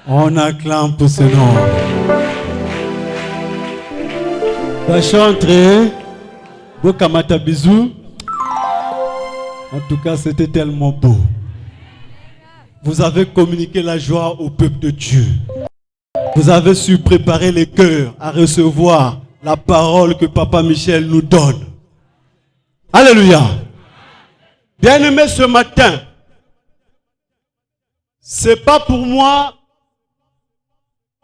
On acclame pour ce nom. La chanterie, Bokamata bisous. En tout cas, c'était tellement beau. Vous avez communiqué la joie au peuple de Dieu. Vous avez su préparer les cœurs à recevoir la parole que Papa Michel nous donne. Alléluia. Bien-aimés, ce matin, c'est pas pour moi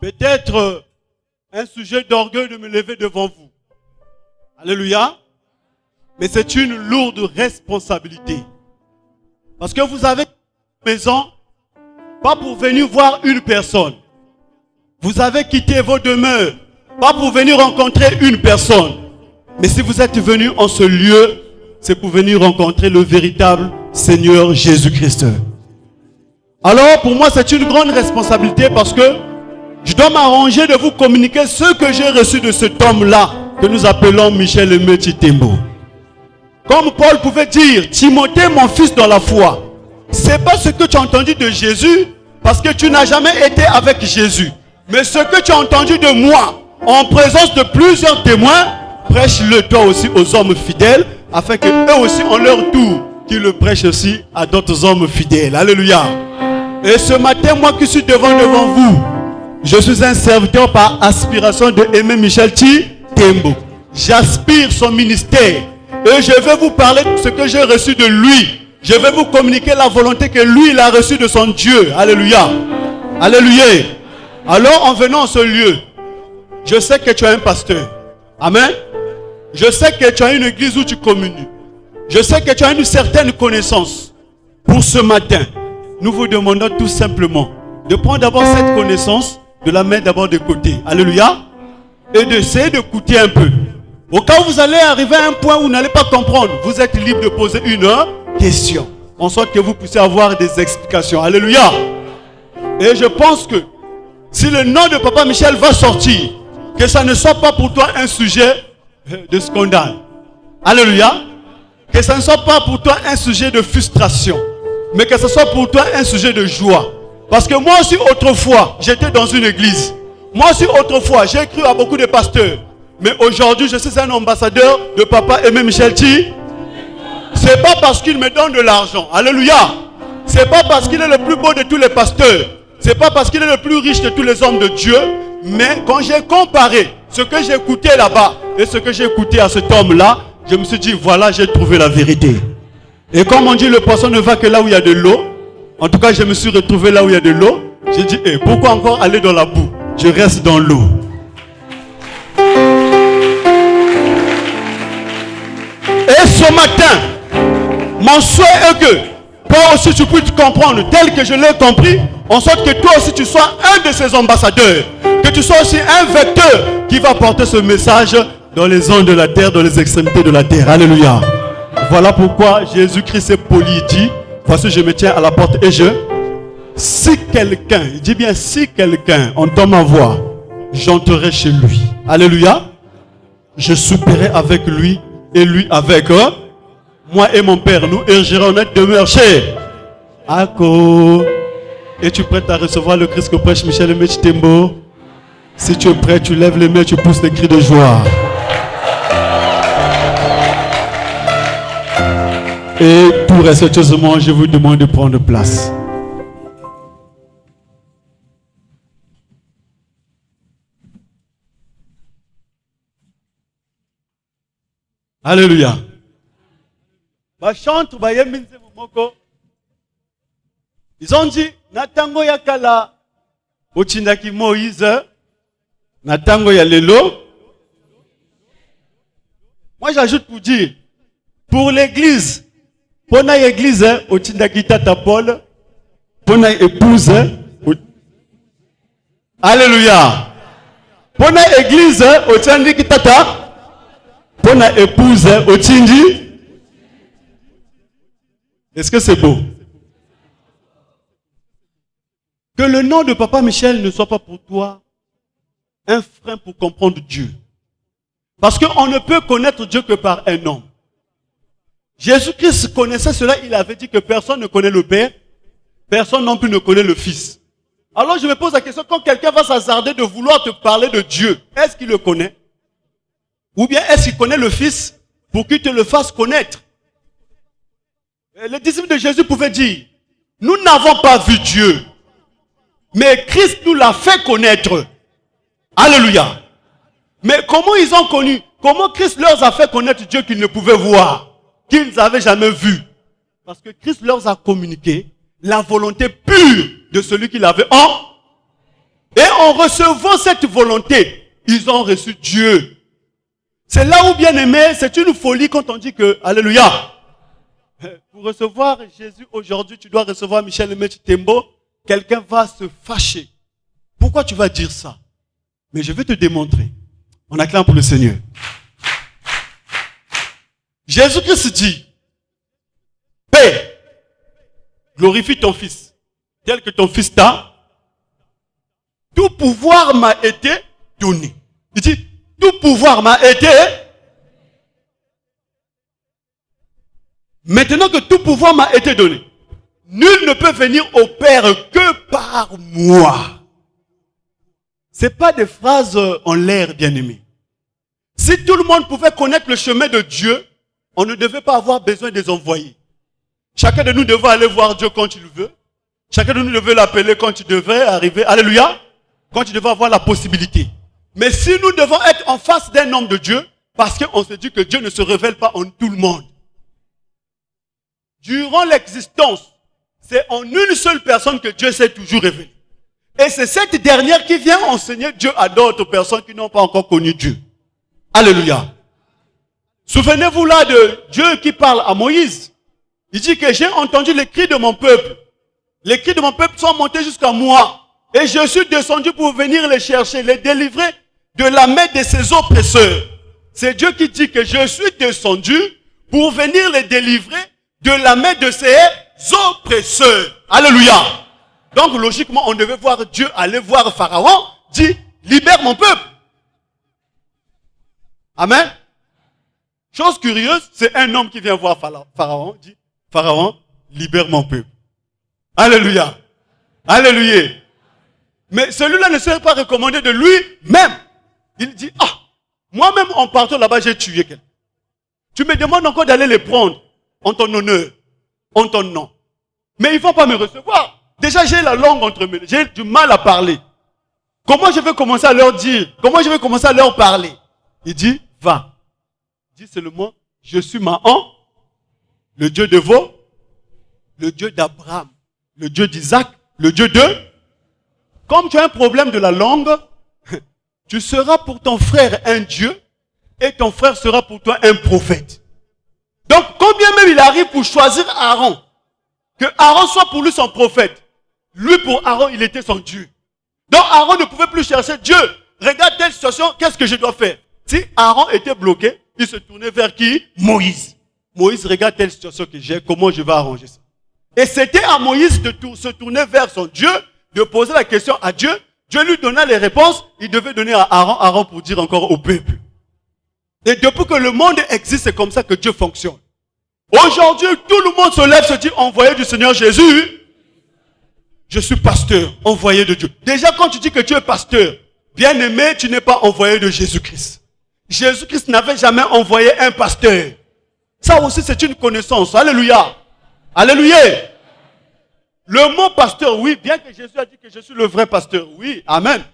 peut-être un sujet d'orgueil de me lever devant vous. Alléluia. Mais c'est une lourde responsabilité. Parce que vous avez une maison, pas pour venir voir une personne. Vous avez quitté vos demeures, pas pour venir rencontrer une personne. Mais si vous êtes venu en ce lieu, c'est pour venir rencontrer le véritable Seigneur Jésus-Christ. Alors pour moi c'est une grande responsabilité parce que je dois m'arranger de vous communiquer ce que j'ai reçu de cet homme-là que nous appelons Michel Aimé Chitembo. Comme Paul pouvait dire, Timothée mon fils dans la foi, c'est pas ce que tu as entendu de Jésus parce que tu n'as jamais été avec Jésus. Mais ce que tu as entendu de moi en présence de plusieurs témoins, prêche-le toi aussi aux hommes fidèles afin que eux aussi en leur tour qu'ils le prêchent aussi à d'autres hommes fidèles. Alléluia. Et ce matin, moi qui suis devant vous, je suis un serviteur par aspiration de Aimé Michel Chitembo. J'aspire son ministère et je vais vous parler de ce que j'ai reçu de lui. Je vais vous communiquer la volonté que lui il a reçue de son Dieu. Alléluia. Alléluia. Alors en venant en ce lieu, je sais que tu es un pasteur. Amen. Je sais que tu as une église où tu communies. Je sais que tu as une certaine connaissance. Pour ce matin, nous vous demandons tout simplement de prendre d'abord cette connaissance, de la mettre d'abord de côté. Alléluia. Et d'essayer d'écouter un peu. Au cas où vous allez arriver à un point où vous n'allez pas comprendre, vous êtes libre de poser une question. En sorte que vous puissiez avoir des explications. Alléluia. Et je pense que si le nom de Papa Michel va sortir, que ça ne soit pas pour toi un sujet de scandale. Alléluia. Que ça ne soit pas pour toi un sujet de frustration. Mais que ce soit pour toi un sujet de joie. Parce que moi aussi autrefois, j'étais dans une église. Moi aussi autrefois, j'ai cru à beaucoup de pasteurs. Mais aujourd'hui, je suis un ambassadeur de Papa Aimé Michel Chitembo. C'est pas parce qu'il me donne de l'argent. Alléluia. C'est pas parce qu'il est le plus beau de tous les pasteurs. C'est pas parce qu'il est le plus riche de tous les hommes de Dieu. Mais quand j'ai comparé ce que j'ai écouté là-bas et ce que j'ai écouté à cet homme-là, je me suis dit, voilà, j'ai trouvé la vérité. Et comme on dit, le poisson ne va que là où il y a de l'eau. En tout cas, je me suis retrouvé là où il y a de l'eau. J'ai dit, pourquoi encore aller dans la boue? Je reste dans l'eau. Et ce matin, mon souhait est que toi aussi tu puisses comprendre tel que je l'ai compris, en sorte que toi aussi tu sois un de ces ambassadeurs, que tu sois aussi un vecteur qui va porter ce message dans les ondes de la terre, dans les extrémités de la terre. Alléluia. Voilà pourquoi Jésus-Christ est poli, il dit, voici je me tiens à la porte et si quelqu'un, il dit bien si quelqu'un entend ma voix, j'entrerai chez lui. Alléluia. Je souperai avec lui et lui avec eux. Moi et mon père, nous ergerons notre demeure chez Ako. Es-tu prêt à recevoir le Christ que prêche Michel Aimé Chitembo? Si tu es prêt, tu lèves les mains, tu pousses des cris de joie. Et tout respectueusement, je vous demande de prendre place. Alléluia. Ils ont dit, Natango yakala, Ochindaki Moïse, Natango yalelo. Moi j'ajoute pour dire, pour l'église, pour l'église, Ochindaki Tata Paul, pour l'épouse, Alléluia. Pour l'église, Ochindaki Tata, pour l'épouse, Ochindi. Est-ce que c'est beau? Que le nom de Papa Michel ne soit pas pour toi un frein pour comprendre Dieu. Parce qu'on ne peut connaître Dieu que par un homme. Jésus-Christ connaissait cela, il avait dit que personne ne connaît le Père, personne non plus ne connaît le Fils. Alors je me pose la question, quand quelqu'un va s'hasarder de vouloir te parler de Dieu, est-ce qu'il le connaît? Ou bien est-ce qu'il connaît le Fils pour qu'il te le fasse connaître? Les disciples de Jésus pouvaient dire, nous n'avons pas vu Dieu, mais Christ nous l'a fait connaître. Alléluia. Mais comment ils ont connu? Comment Christ leur a fait connaître Dieu qu'ils ne pouvaient voir, qu'ils n'avaient jamais vu? Parce que Christ leur a communiqué la volonté pure de celui qu'il avait en. Et en recevant cette volonté, ils ont reçu Dieu. C'est là où, bien aimé, c'est une folie quand on dit que, alléluia, pour recevoir Jésus aujourd'hui, tu dois recevoir Michel Tembo, quelqu'un va se fâcher. Pourquoi tu vas dire ça? Mais je vais te démontrer. On acclame pour le Seigneur. Jésus-Christ dit, Père, glorifie ton Fils, tel que ton Fils t'a. Tout pouvoir m'a été donné. Il dit, tout pouvoir m'a été. Maintenant que tout pouvoir m'a été donné, nul ne peut venir au Père que par moi. Ce n'est pas des phrases en l'air, bien-aimés. Si tout le monde pouvait connaître le chemin de Dieu, on ne devait pas avoir besoin des envoyés. Chacun de nous devait aller voir Dieu quand il veut. Chacun de nous devait l'appeler quand il devait arriver. Alléluia. Quand il devait avoir la possibilité. Mais si nous devons être en face d'un homme de Dieu, parce qu'on se dit que Dieu ne se révèle pas en tout le monde. Durant l'existence, c'est en une seule personne que Dieu s'est toujours révélé. Et c'est cette dernière qui vient enseigner Dieu à d'autres personnes qui n'ont pas encore connu Dieu. Alléluia. Souvenez-vous là de Dieu qui parle à Moïse. Il dit que j'ai entendu les cris de mon peuple. Les cris de mon peuple sont montés jusqu'à moi. Et je suis descendu pour venir les chercher, les délivrer de la main de ses oppresseurs. C'est Dieu qui dit que je suis descendu pour venir les délivrer de la main de ses oppresseurs. Alléluia. Donc logiquement, on devait voir Dieu aller voir Pharaon, dit, libère mon peuple. Amen. Chose curieuse, c'est un homme qui vient voir Pharaon, dit, Pharaon, libère mon peuple. Alléluia. Alléluia. Mais celui-là ne serait pas recommandé de lui-même. Il dit, ah, moi-même en partant là-bas, j'ai tué quelqu'un. Tu me demandes encore d'aller les prendre en ton honneur, en ton nom. Mais ils ne vont pas me recevoir. Déjà, j'ai la langue entre mes, j'ai du mal à parler. Comment je vais commencer à leur dire? Comment je vais commencer à leur parler? Il dit, va. Il dit seulement, je suis Mahan, le Dieu de vos, le Dieu d'Abraham, le Dieu d'Isaac, le Dieu de. Comme tu as un problème de la langue, tu seras pour ton frère un Dieu et ton frère sera pour toi un prophète. Donc, combien même il arrive pour choisir Aaron, que Aaron soit pour lui son prophète, lui pour Aaron, il était son Dieu. Donc, Aaron ne pouvait plus chercher Dieu. Regarde telle situation, qu'est-ce que je dois faire? Si Aaron était bloqué, il se tournait vers qui? Moïse. Moïse, regarde telle situation que j'ai, comment je vais arranger ça? Et c'était à Moïse de se tourner vers son Dieu, de poser la question à Dieu. Dieu lui donna les réponses, il devait donner à Aaron pour dire encore au peuple. Et depuis que le monde existe, c'est comme ça que Dieu fonctionne. Aujourd'hui, tout le monde se lève, se dit, envoyé du Seigneur Jésus, je suis pasteur, envoyé de Dieu. Déjà, quand tu dis que tu es pasteur, bien aimé, tu n'es pas envoyé de Jésus-Christ. Jésus-Christ n'avait jamais envoyé un pasteur. Ça aussi, c'est une connaissance. Alléluia. Alléluia. Le mot pasteur, oui, bien que Jésus a dit que je suis le vrai pasteur, oui, amen.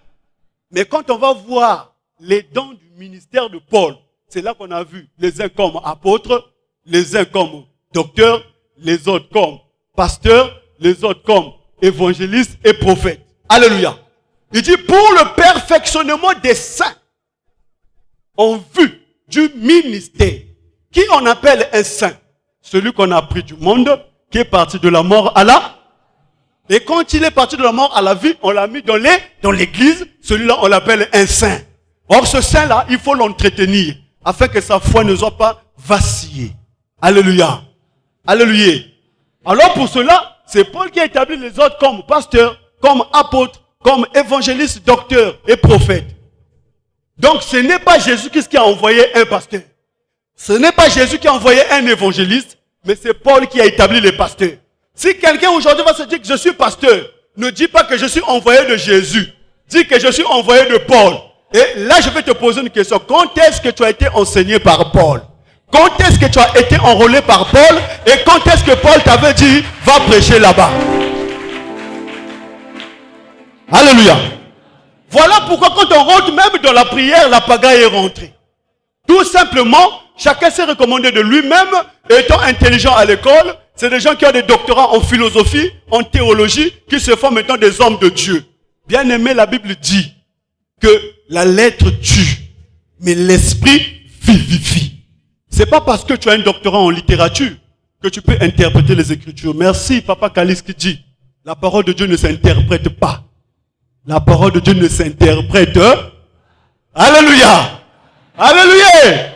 Mais quand on va voir les dons du ministère de Paul, c'est là qu'on a vu les uns comme apôtres, les uns comme docteurs, les autres comme pasteurs, les autres comme évangélistes et prophètes. Alléluia. Il dit pour le perfectionnement des saints en vue du ministère. Qui on appelle un saint? Celui qu'on a pris du monde, qui est parti de la mort à la. Et quand il est parti de la mort à la vie, on l'a mis dans l'église. Celui-là, on l'appelle un saint. Or, ce saint-là, il faut l'entretenir afin que sa foi ne soit pas vacillée. Alléluia. Alléluia. Alors pour cela, c'est Paul qui a établi les autres comme pasteurs, comme apôtres, comme évangélistes, docteurs et prophètes. Donc ce n'est pas Jésus-Christ qui a envoyé un pasteur. Ce n'est pas Jésus qui a envoyé un évangéliste, mais c'est Paul qui a établi les pasteurs. Si quelqu'un aujourd'hui va se dire que je suis pasteur, Ne dis pas que je suis envoyé de Jésus. Dis que je suis envoyé de Paul. Et là, je vais te poser une question. Quand est-ce que tu as été enseigné par Paul? Quand est-ce que tu as été enrôlé par Paul? Et quand est-ce que Paul t'avait dit, va prêcher là-bas? Alléluia. Voilà pourquoi quand on rentre même dans la prière, la pagaille est rentrée. Tout simplement, chacun s'est recommandé de lui-même, étant intelligent à l'école. C'est des gens qui ont des doctorats en philosophie, en théologie, qui se font maintenant des hommes de Dieu. Bien aimé, la Bible dit que la lettre tue, mais l'esprit vivifie. C'est pas parce que tu as un doctorat en littérature que tu peux interpréter les Écritures. Merci, Papa Kalis qui dit, la parole de Dieu ne s'interprète pas. La parole de Dieu ne s'interprète. Alléluia. Alléluia.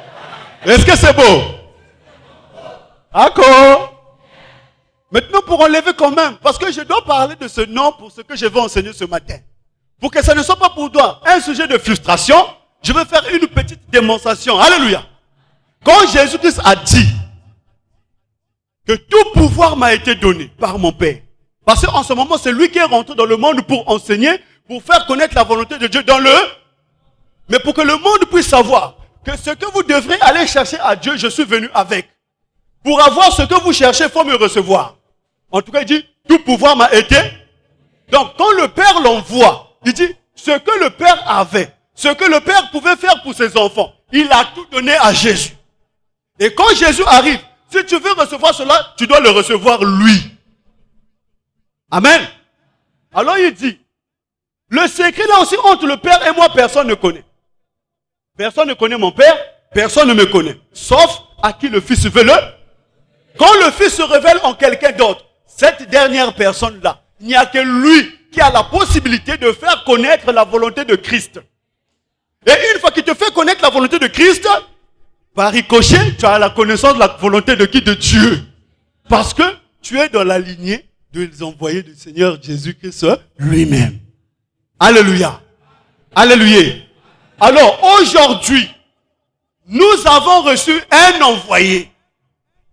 Est-ce que c'est beau? D'accord. Maintenant, pour enlever quand même, parce que je dois parler de ce nom pour ce que je vais enseigner ce matin. Pour que ça ne soit pas pour toi un sujet de frustration, je vais faire une petite démonstration. Alléluia. Quand Jésus-Christ a dit que tout pouvoir m'a été donné par mon Père, parce qu'en ce moment, c'est lui qui est rentré dans le monde pour enseigner, pour faire connaître la volonté de Dieu dans le... Mais pour que le monde puisse savoir que ce que vous devrez aller chercher à Dieu, je suis venu avec. Pour avoir ce que vous cherchez, il faut me recevoir. En tout cas, il dit, tout pouvoir m'a été. Donc, quand le Père l'envoie, il dit, ce que le Père avait, ce que le Père pouvait faire pour ses enfants, il a tout donné à Jésus. Et quand Jésus arrive, si tu veux recevoir cela, tu dois le recevoir lui. Amen. Alors il dit, le secret là aussi entre le Père et moi, personne ne connaît. Personne ne connaît mon Père, personne ne me connaît. Sauf à qui le Fils veut le. Quand le Fils se révèle en quelqu'un d'autre, cette dernière personne-là, il n'y a que lui qui a la possibilité de faire connaître la volonté de Christ. Et une fois qu'il te fait connaître la volonté de Christ, par ricochet, tu as la connaissance de la volonté de qui? De Dieu. Parce que tu es dans la lignée des envoyés du Seigneur Jésus-Christ lui-même. Alléluia. Alléluia. Alors aujourd'hui, nous avons reçu un envoyé.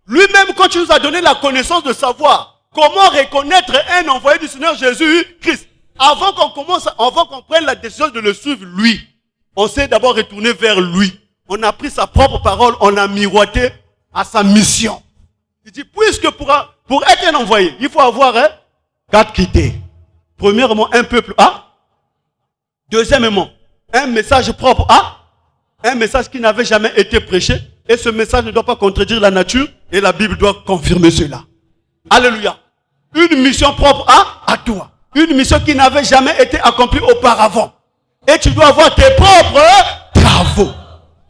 Lui-même, quand tu nous as donné la connaissance de savoir comment reconnaître un envoyé du Seigneur Jésus-Christ, avant qu'on prenne la décision de le suivre lui, on s'est d'abord retourné vers lui. On a pris sa propre parole, on a miroité à sa mission. Il dit, puisque pour être un envoyé, il faut avoir 4 critères. Premièrement, un peuple A. Deuxièmement, un message propre A. Un message qui n'avait jamais été prêché. Et ce message ne doit pas contredire la nature. Et la Bible doit confirmer cela. Alléluia. Une mission propre à toi. Une mission qui n'avait jamais été accomplie auparavant. Et tu dois avoir tes propres travaux.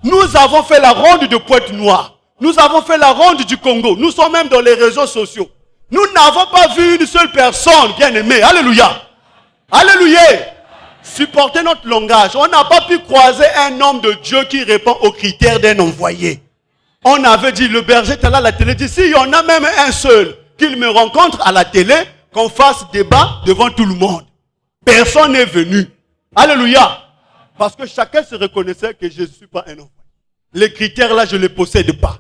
Nous avons fait la ronde de Pointe-Noire. Nous avons fait la ronde du Congo. Nous sommes même dans les réseaux sociaux. Nous n'avons pas vu une seule personne, bien aimée. Alléluia. Alléluia. Supporter notre langage. On n'a pas pu croiser un homme de Dieu qui répond aux critères d'un envoyé. On avait dit, le berger était là à la télé, dit, si il y en a même un seul qu'il me rencontre à la télé, qu'on fasse débat devant tout le monde. Personne n'est venu. Alléluia. Parce que chacun se reconnaissait que je ne suis pas un envoyé. Les critères là, je ne les possède pas.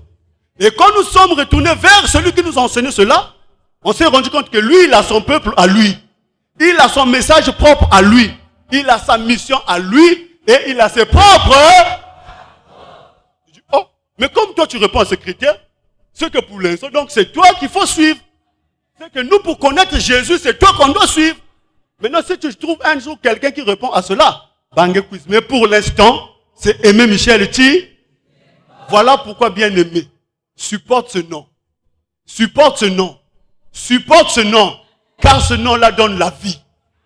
Et quand nous sommes retournés vers celui qui nous a enseigné cela, on s'est rendu compte que lui, il a son peuple à lui. Il a son message propre à lui. Il a sa mission à lui. Et il a ses propres... Je dis, oh, mais comme toi tu réponds à ces critères, c'est que pour l'instant, donc c'est toi qu'il faut suivre. C'est que nous, pour connaître Jésus, c'est toi qu'on doit suivre. Maintenant, si tu trouves un jour quelqu'un qui répond à cela, bang quiz. Mais pour l'instant, c'est Aimé Michel Ti. Voilà pourquoi, bien aimé, supporte ce nom. Supporte ce nom. Supporte ce nom. Car ce nom-là donne la vie.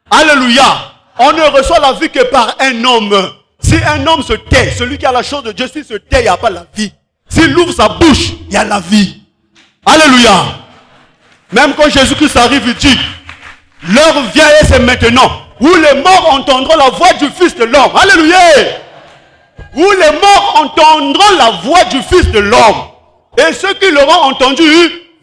Alléluia. On ne reçoit la vie que par un homme. Si un homme se tait, celui qui a la chose de Dieu, s'il se tait, il n'y a pas la vie. S'il ouvre sa bouche, il y a la vie. Alléluia. Même quand Jésus-Christ arrive, il dit, l'heure vient et c'est maintenant, où les morts entendront la voix du Fils de l'homme. Alléluia. Où les morts entendront la voix du Fils de l'homme. Et ceux qui l'auront entendu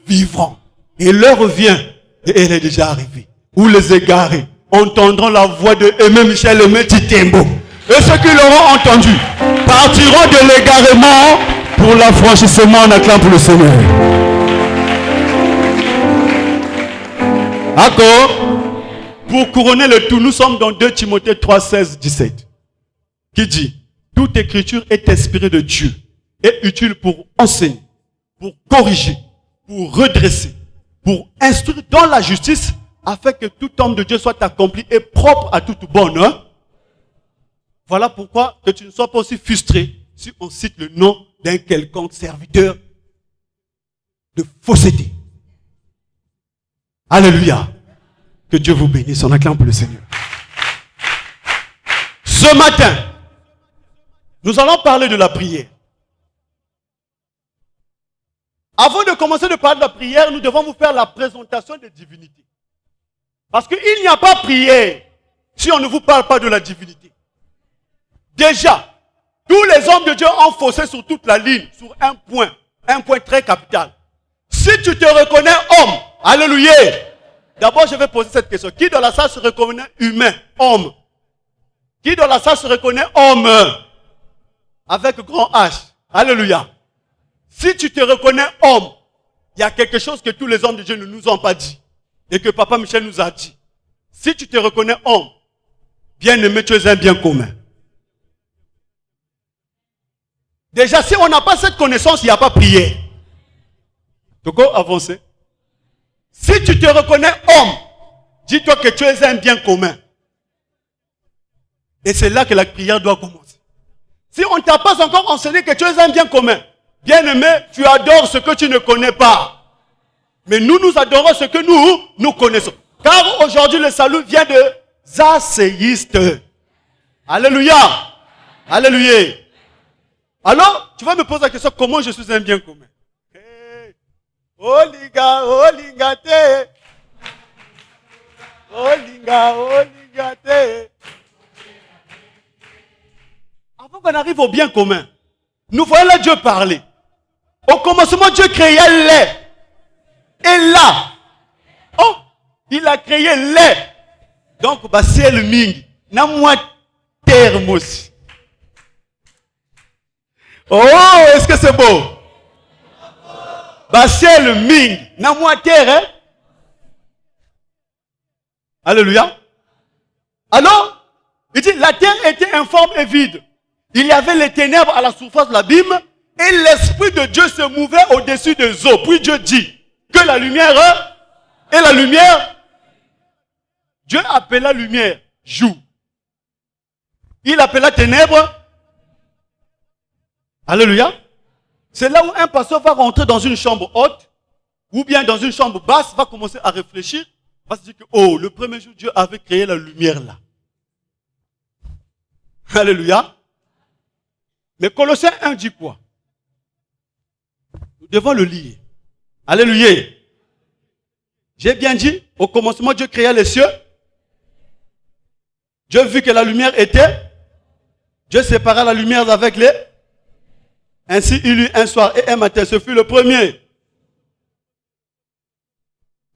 vivront. Et l'heure vient, et elle est déjà arrivée, où les égarés entendront la voix de Aimé Michel Aimé Titembo. Et ceux qui l'auront entendu partiront de l'égarement pour l'affranchissement en acclamant pour le Seigneur. D'accord. Pour couronner le tout, nous sommes dans 2 Timothée 3, 16, 17. Qui dit, toute écriture est inspirée de Dieu et utile pour enseigner, pour corriger, pour redresser, pour instruire dans la justice, afin que tout homme de Dieu soit accompli et propre à toute bonne. Voilà pourquoi que tu ne sois pas aussi frustré si on cite le nom d'un quelconque serviteur de fausseté. Alléluia. Que Dieu vous bénisse. On acclame pour le Seigneur. Ce matin, nous allons parler de la prière. Avant de commencer de parler de la prière, nous devons vous faire la présentation des divinités. Parce qu'il n'y a pas prière si on ne vous parle pas de la divinité. Déjà, tous les hommes de Dieu ont faussé sur toute la ligne, sur un point très capital. Si tu te reconnais homme, alléluia. D'abord, je vais poser cette question. Qui dans la salle se reconnaît humain, homme? Qui dans la salle se reconnaît homme? Avec grand H. Alléluia. Si tu te reconnais homme, il y a quelque chose que tous les hommes de Dieu ne nous ont pas dit. Et que Papa Michel nous a dit. Si tu te reconnais homme, bien-aimé, tu es un bien commun. Déjà, si on n'a pas cette connaissance, il n'y a pas prière. Donc, avancez. Si tu te reconnais homme, dis-toi que tu es un bien commun. Et c'est là que la prière doit commencer. Si on ne t'a pas encore enseigné que tu es un bien commun, bien-aimé, tu adores ce que tu ne connais pas. Mais nous adorons ce que nous connaissons. Car aujourd'hui, le salut vient de asséistes. Alléluia. Alléluia. Alors, tu vas me poser la question, comment je suis un bien commun? Olinga, olinga te. Olinga, olinga te. Avant qu'on arrive au bien commun, nous voyons là Dieu parler. Au commencement, Dieu créa les. Et là, oh, il a créé les. Donc, c'est le ming. Na moi thermos. Oh, est-ce que c'est beau? C'est le ming. Na moi terre, hein? Alléluia. Alors, il dit, la terre était informe et vide. Il y avait les ténèbres à la surface de l'abîme et l'Esprit de Dieu se mouvait au-dessus des eaux. Puis Dieu dit que la lumière et la lumière, Dieu appela lumière jour. Il appela ténèbres. Alléluia. C'est là où un pasteur va rentrer dans une chambre haute ou bien dans une chambre basse, va commencer à réfléchir, va se dire que, oh, le premier jour, Dieu avait créé la lumière là. Alléluia. Mais Colossiens 1 dit quoi? Nous devons le lire. Alléluia. J'ai bien dit, au commencement, Dieu créa les cieux. Dieu vit que la lumière était. Dieu sépara la lumière avec les. Ainsi, il eut un soir et un matin. Ce fut le premier.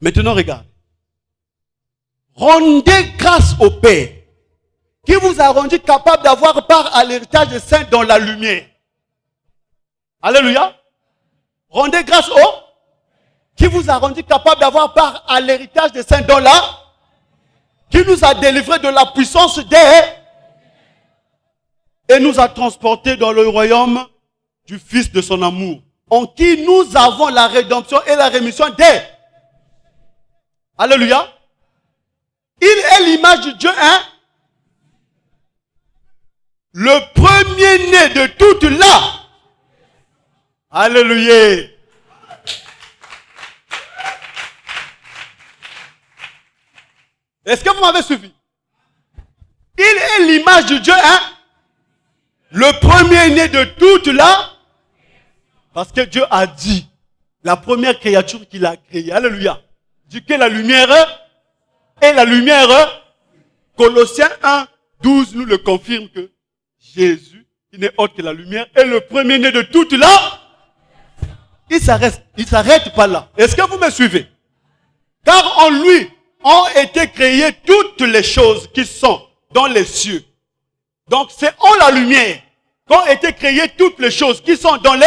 Maintenant, regarde. Rendez grâce au Père, qui vous a rendu capable d'avoir part à l'héritage des saints dans la lumière. Alléluia. Rendez grâce au qui vous a rendu capable d'avoir part à l'héritage des saints dans la qui nous a délivrés de la puissance des et nous a transportés dans le royaume du Fils de son amour, en qui nous avons la rédemption et la rémission des. Alléluia. Il est l'image de Dieu, hein? Le premier-né de toute la. Alléluia. Est-ce que vous m'avez suivi? Il est l'image de Dieu, hein? Le premier-né de toute la. Parce que Dieu a dit, la première créature qu'il a créée, alléluia, dit que la lumière et la lumière, Colossiens 1, 12 nous le confirme que Jésus, qui n'est autre que la lumière, est le premier-né de toute la. Il s'arrête pas là. Est-ce que vous me suivez? Car en lui ont été créées toutes les choses qui sont dans les cieux. Donc c'est en la lumière qu'ont été créées toutes les choses qui sont dans les,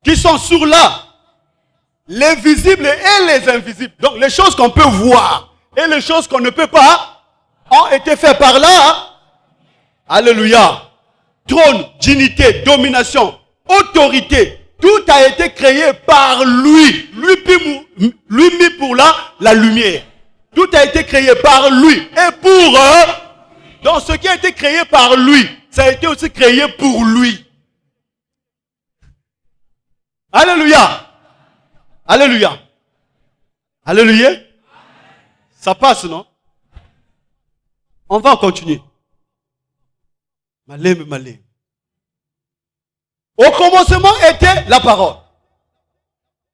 qui sont sur la, les visibles et les invisibles. Donc les choses qu'on peut voir, Et les choses qu'on ne peut pas ont été faites par là. Alléluia. Trône, dignité, domination, autorité. Tout a été créé par lui. Lui mis pour la lumière. Tout a été créé par lui. Et pour eux, donc ce qui a été créé par lui, ça a été aussi créé pour lui. Alléluia. Alléluia. Alléluia. Ça passe, non? On va continuer. Malem, malem. Au commencement était la parole.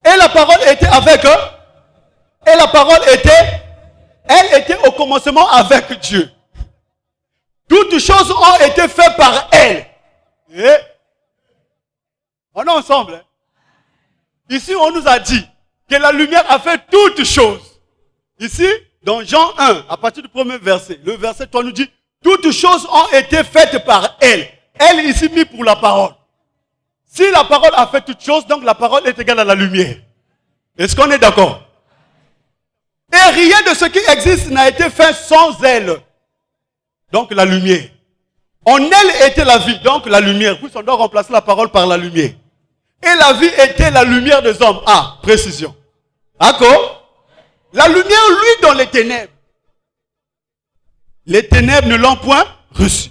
Et la parole était avec eux. Et la parole elle était au commencement avec Dieu. Toutes choses ont été faites par elle. Et on est ensemble. Hein? Ici, on nous a dit que la lumière a fait toutes choses. Ici, dans Jean 1, à partir du premier verset, le verset 3 nous dit, toutes choses ont été faites par elle. Elle ici mis pour la parole. Si la parole a fait toutes choses, donc la parole est égale à la lumière. Est-ce qu'on est d'accord? Et rien de ce qui existe n'a été fait sans elle. Donc la lumière. En elle était la vie, donc la lumière. Puis on doit remplacer la parole par la lumière. Et la vie était la lumière des hommes. Ah, précision. D'accord? La lumière, lui, dans les ténèbres. Les ténèbres ne l'ont point reçu.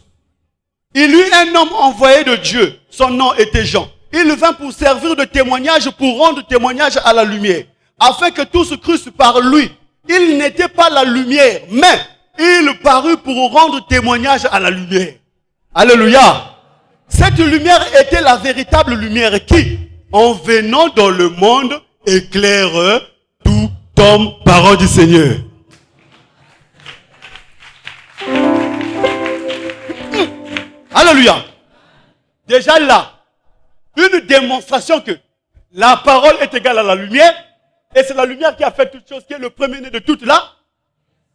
Il eut un homme envoyé de Dieu. Son nom était Jean. Il vint pour servir de témoignage, pour rendre témoignage à la lumière. Afin que tous crussent par lui. Il n'était pas la lumière, mais il parut pour rendre témoignage à la lumière. Alléluia. Cette lumière était la véritable lumière qui, en venant dans le monde, éclaire tout homme, parole du Seigneur. Alléluia. Déjà là, une démonstration que la parole est égale à la lumière, et c'est la lumière qui a fait toute chose, qui est le premier-né de toute là.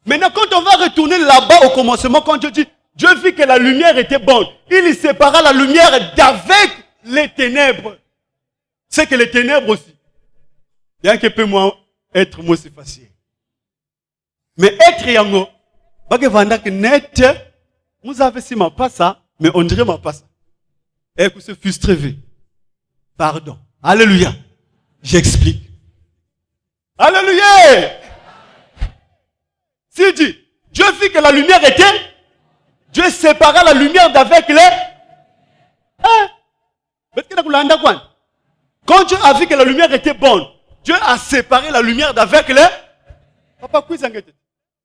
Maintenant, quand on va retourner là-bas au commencement, quand Dieu dit, Dieu vit que la lumière était bonne, il sépara la lumière d'avec les ténèbres. C'est que les ténèbres aussi. Bien que peut moi être moi c'est facile. Mais être yango, bague vanda que net, vous avez si ma pas ça, mais on dirait ma pas ça. Et que se frustrer. Pardon. Alléluia. J'explique. Alléluia. S'il dit, Dieu vit que la lumière était, Dieu sépara la lumière d'avec les... Hein? Quand Dieu a vu que la lumière était bonne, Dieu a séparé la lumière d'avec les... Papa, quiz inquiète.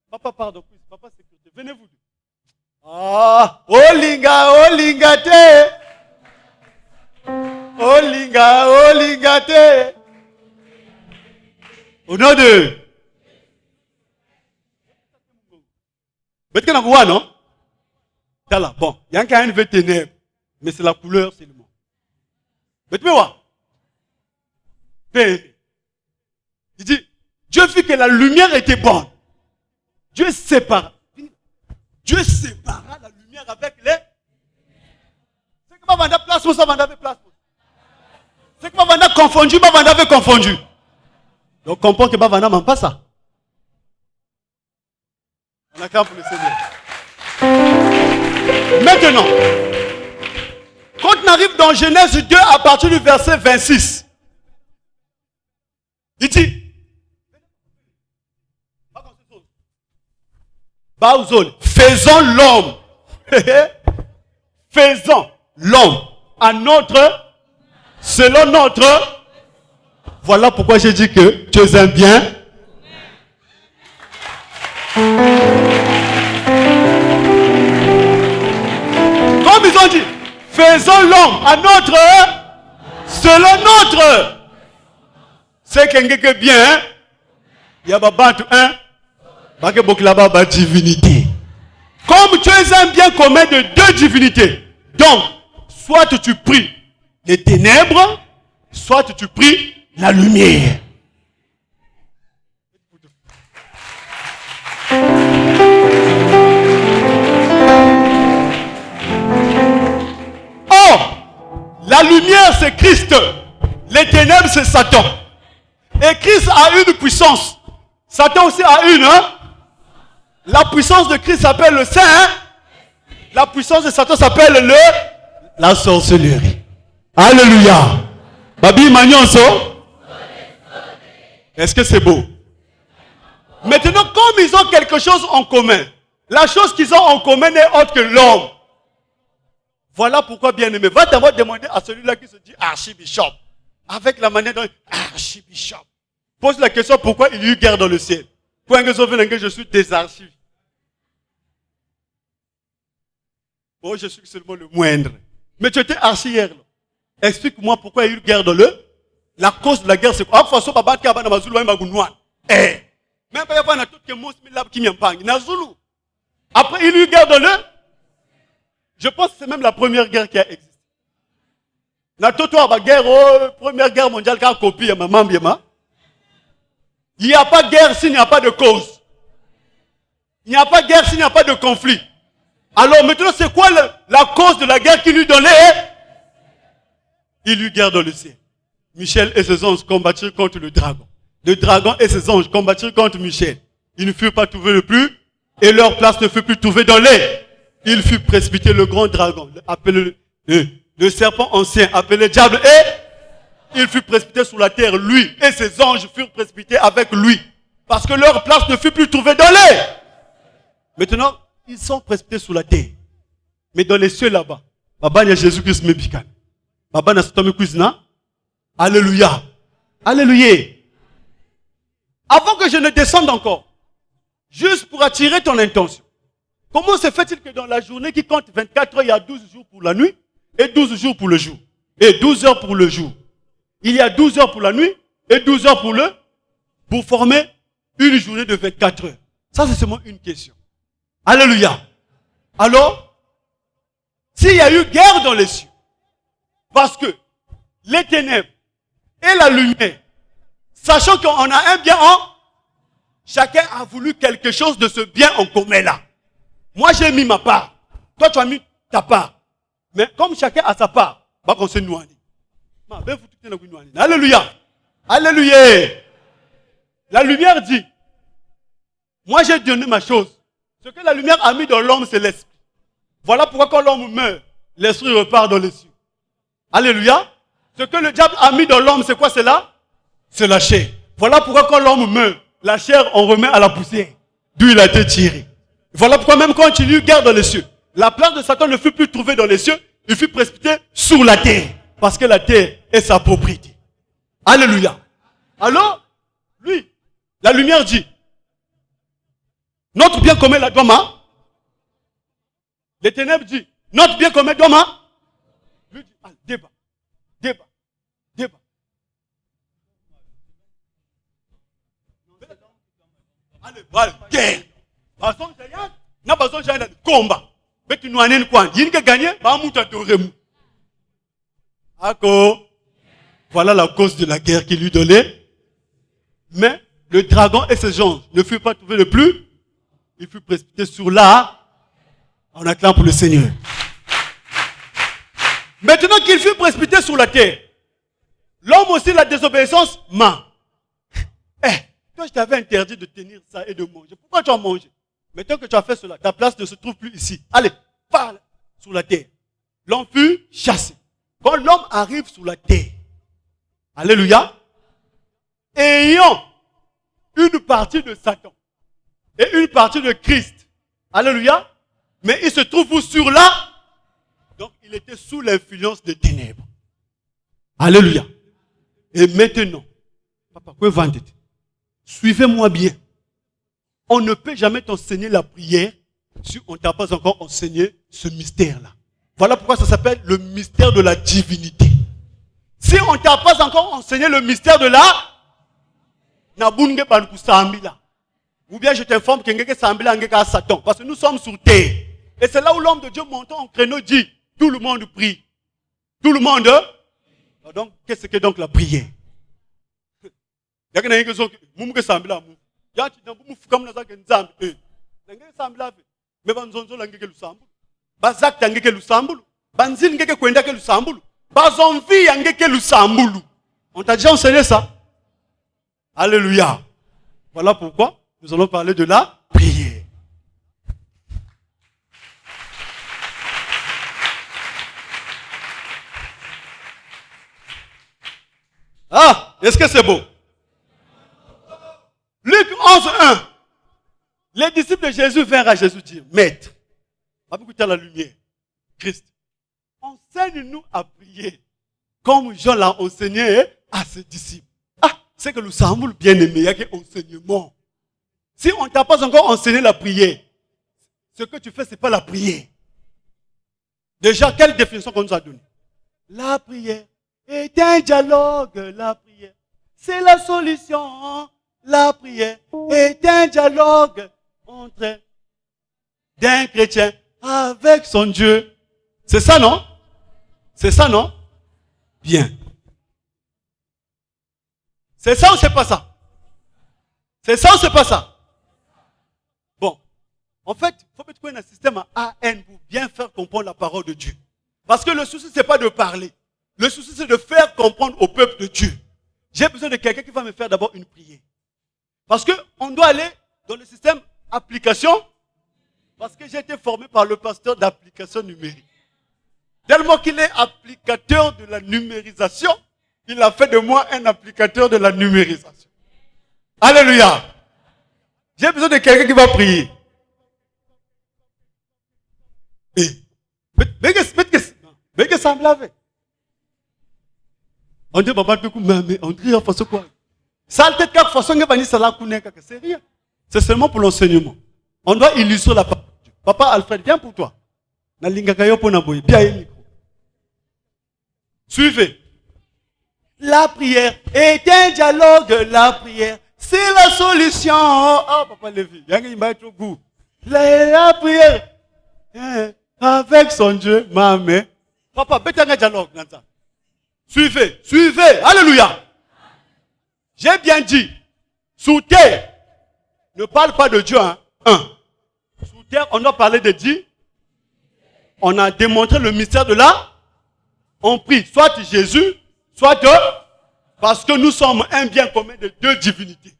Papa, pardon, quiz. Papa, sécurité. Venez-vous. Ah, olinga te. Olinga te. Au nom de... non? Là, bon, il y a un cas de ténèbres, mais c'est la couleur seulement. Il dit, Dieu vit que la lumière était bonne. Dieu sépara la lumière avec les... C'est que ma bande place pour ça, bande avait place. C'est que ma bande confondu, ma bande avait confondu. Donc comprends que ma bande n'a pas ça. On acclame pour le Seigneur. Maintenant, quand on arrive dans Genèse 2 à partir du verset 26, il dit, faisons l'homme. Faisons l'homme à notre, selon notre. Voilà pourquoi j'ai dit que tu es un bien. Comme ils ont dit, faisons l'homme à notre, selon notre. C'est que bien, il y a un divinité. Comme tu es un bien commun de deux divinités, donc, soit tu pries les ténèbres, soit tu pries la lumière. La lumière, c'est Christ. Les ténèbres, c'est Satan. Et Christ a une puissance. Satan aussi a une. Hein? La puissance de Christ s'appelle le Saint. La puissance de Satan s'appelle la sorcellerie. Alléluia. Babi Magnonso. Est-ce que c'est beau? Maintenant, comme ils ont quelque chose en commun, la chose qu'ils ont en commun n'est autre que l'homme. Voilà pourquoi, bien aimé, va d'abord demander à celui-là qui se dit archibishop, avec la manière dont archibishop. Pose la question pourquoi il y a eu guerre dans le ciel. Pourquoi je suis des archives. Bon, je suis seulement le moindre. Mais tu étais archi hier. Explique-moi pourquoi il y a eu guerre dans le. La cause de la guerre, c'est quoi? Même pas y a tout que mot qui m'y empagne. Après, il y a eu guerre dans le. Je pense que c'est même la première guerre qui a existé. Première guerre mondiale qui a copié maman bien. Il n'y a pas de guerre s'il n'y a pas de cause. Il n'y a pas de guerre s'il n'y a pas de conflit. Alors maintenant, c'est quoi la cause de la guerre qu'il lui donnait? Il eut guerre dans le ciel. Michel et ses anges combattirent contre le dragon. Le dragon et ses anges combattirent contre Michel. Ils ne furent pas trouvés le plus, et leur place ne fut plus trouvée dans l'air. Il fut précipité le grand dragon, appelé le serpent ancien, appelé diable, et il fut précipité sur la terre, lui, et ses anges furent précipités avec lui. Parce que leur place ne fut plus trouvée dans l'air. Maintenant, ils sont précipités sur la terre. Mais dans les cieux là-bas, Baba il y a Jésus-Christ mébican. Baba n'a pas cuisine. Alléluia. Alléluia. Avant que je ne descende encore, juste pour attirer ton intention. Comment se fait-il que dans la journée qui compte 24 heures, il y a 12 jours pour la nuit et 12 jours pour le jour? Et 12 heures pour le jour. Il y a 12 heures pour la nuit et 12 heures pour former une journée de 24 heures. Ça, c'est seulement une question. Alléluia. Alors, s'il y a eu guerre dans les cieux, parce que les ténèbres et la lumière, sachant qu'on a un bien chacun a voulu quelque chose de ce bien en commun là. Moi j'ai mis ma part, toi tu as mis ta part. Mais comme chacun a sa part, bah qu'on se noie. Alléluia. Alléluia. La lumière dit, moi j'ai donné ma chose. Ce que la lumière a mis dans l'homme, c'est l'esprit. Voilà pourquoi quand l'homme meurt, l'esprit repart dans les cieux. Alléluia. Ce que le diable a mis dans l'homme, c'est quoi cela? C'est la chair. Voilà pourquoi quand l'homme meurt, la chair, on remet à la poussière. D'où il a été tiré. Voilà pourquoi même quand il y eut guerre dans les cieux, la place de Satan ne fut plus trouvée dans les cieux, il fut précipité sur la terre. Parce que la terre est sa propriété. Alléluia. Alors, lui, la lumière dit, notre bien commun la doit. Les ténèbres disent, notre bien commun doit. Lui dit, allez, débat. Allez, guerre. Parce que n'a pas besoin de combat. Mais tu nous as dit quoi? Il y a gagné, voilà la cause de la guerre qu'il lui donnait. Mais le dragon et ses anges ne furent pas trouvés le plus. Il fut précipité sur là. On acclame pour le Seigneur. Maintenant qu'il fut précipité sur la terre, l'homme aussi, la désobéissance, toi, je t'avais interdit de tenir ça et de manger. Pourquoi tu as mangé? Maintenant que tu as fait cela, ta place ne se trouve plus ici. Allez, parle sur la terre. L'homme fut chassé. Quand l'homme arrive sur la terre, alléluia, ayant une partie de Satan et une partie de Christ, alléluia, mais il se trouve sur là, donc il était sous l'influence des ténèbres. Alléluia. Et maintenant, papa, quoi vendez? Suivez-moi bien. On ne peut jamais t'enseigner la prière si on ne t'a pas encore enseigné ce mystère-là. Voilà pourquoi ça s'appelle le mystère de la divinité. Si on ne t'a pas encore enseigné le mystère de la ou bien je t'informe que Satan, parce que nous sommes sur terre. Et c'est là où l'homme de Dieu montant en créneau dit, tout le monde prie. Tout le monde. Donc, qu'est-ce que donc la prière? On t'a déjà enseigné ça? Alléluia. Voilà pourquoi nous allons parler de la prière. Ah, est-ce que c'est beau? Luc 11:1. Les disciples de Jésus vinrent à Jésus dire, Maître, avec la lumière, Christ, enseigne-nous à prier, comme Jean l'a enseigné à ses disciples. Ah, c'est que nous sommes bien aimés, il y a que enseignement. Si on ne t'a pas encore enseigné la prière, ce que tu fais, ce n'est pas la prière. Déjà, quelle définition qu'on nous a donnée? La prière est un dialogue, la prière, c'est la solution. La prière est un dialogue entre d'un chrétien avec son Dieu. C'est ça, non? C'est ça, non? Bien. C'est ça ou c'est pas ça? C'est ça ou c'est pas ça? Bon. En fait, il faut mettre un système à AN pour bien faire comprendre la parole de Dieu. Parce que le souci, ce n'est pas de parler. Le souci, c'est de faire comprendre au peuple de Dieu. J'ai besoin de quelqu'un qui va me faire d'abord une prière. Parce qu'on doit aller dans le système application. Parce que j'ai été formé par le pasteur d'application numérique. Tellement qu'il est applicateur de la numérisation, il a fait de moi un applicateur de la numérisation. Alléluia. J'ai besoin de quelqu'un qui va prier. Mais ça me l'avait. On dit, mais on dit, façon quoi? Ça, peut-être quelque façon, c'est rien. C'est seulement pour l'enseignement. On doit illustrer la parole. Papa Alfred, viens pour toi. Suivez. La prière est un dialogue. La prière, c'est la solution. Oh, Papa Lévi, il m'a trop goût. La prière, avec son Dieu, ma mère. Papa, bête un dialogue. Suivez, suivez. Alléluia. J'ai bien dit, sous terre, ne parle pas de Dieu, hein. Sous terre, on doit parler de Dieu. On a démontré le mystère de là. On prie, soit Jésus, soit Dieu, parce que nous sommes un bien commun de deux divinités.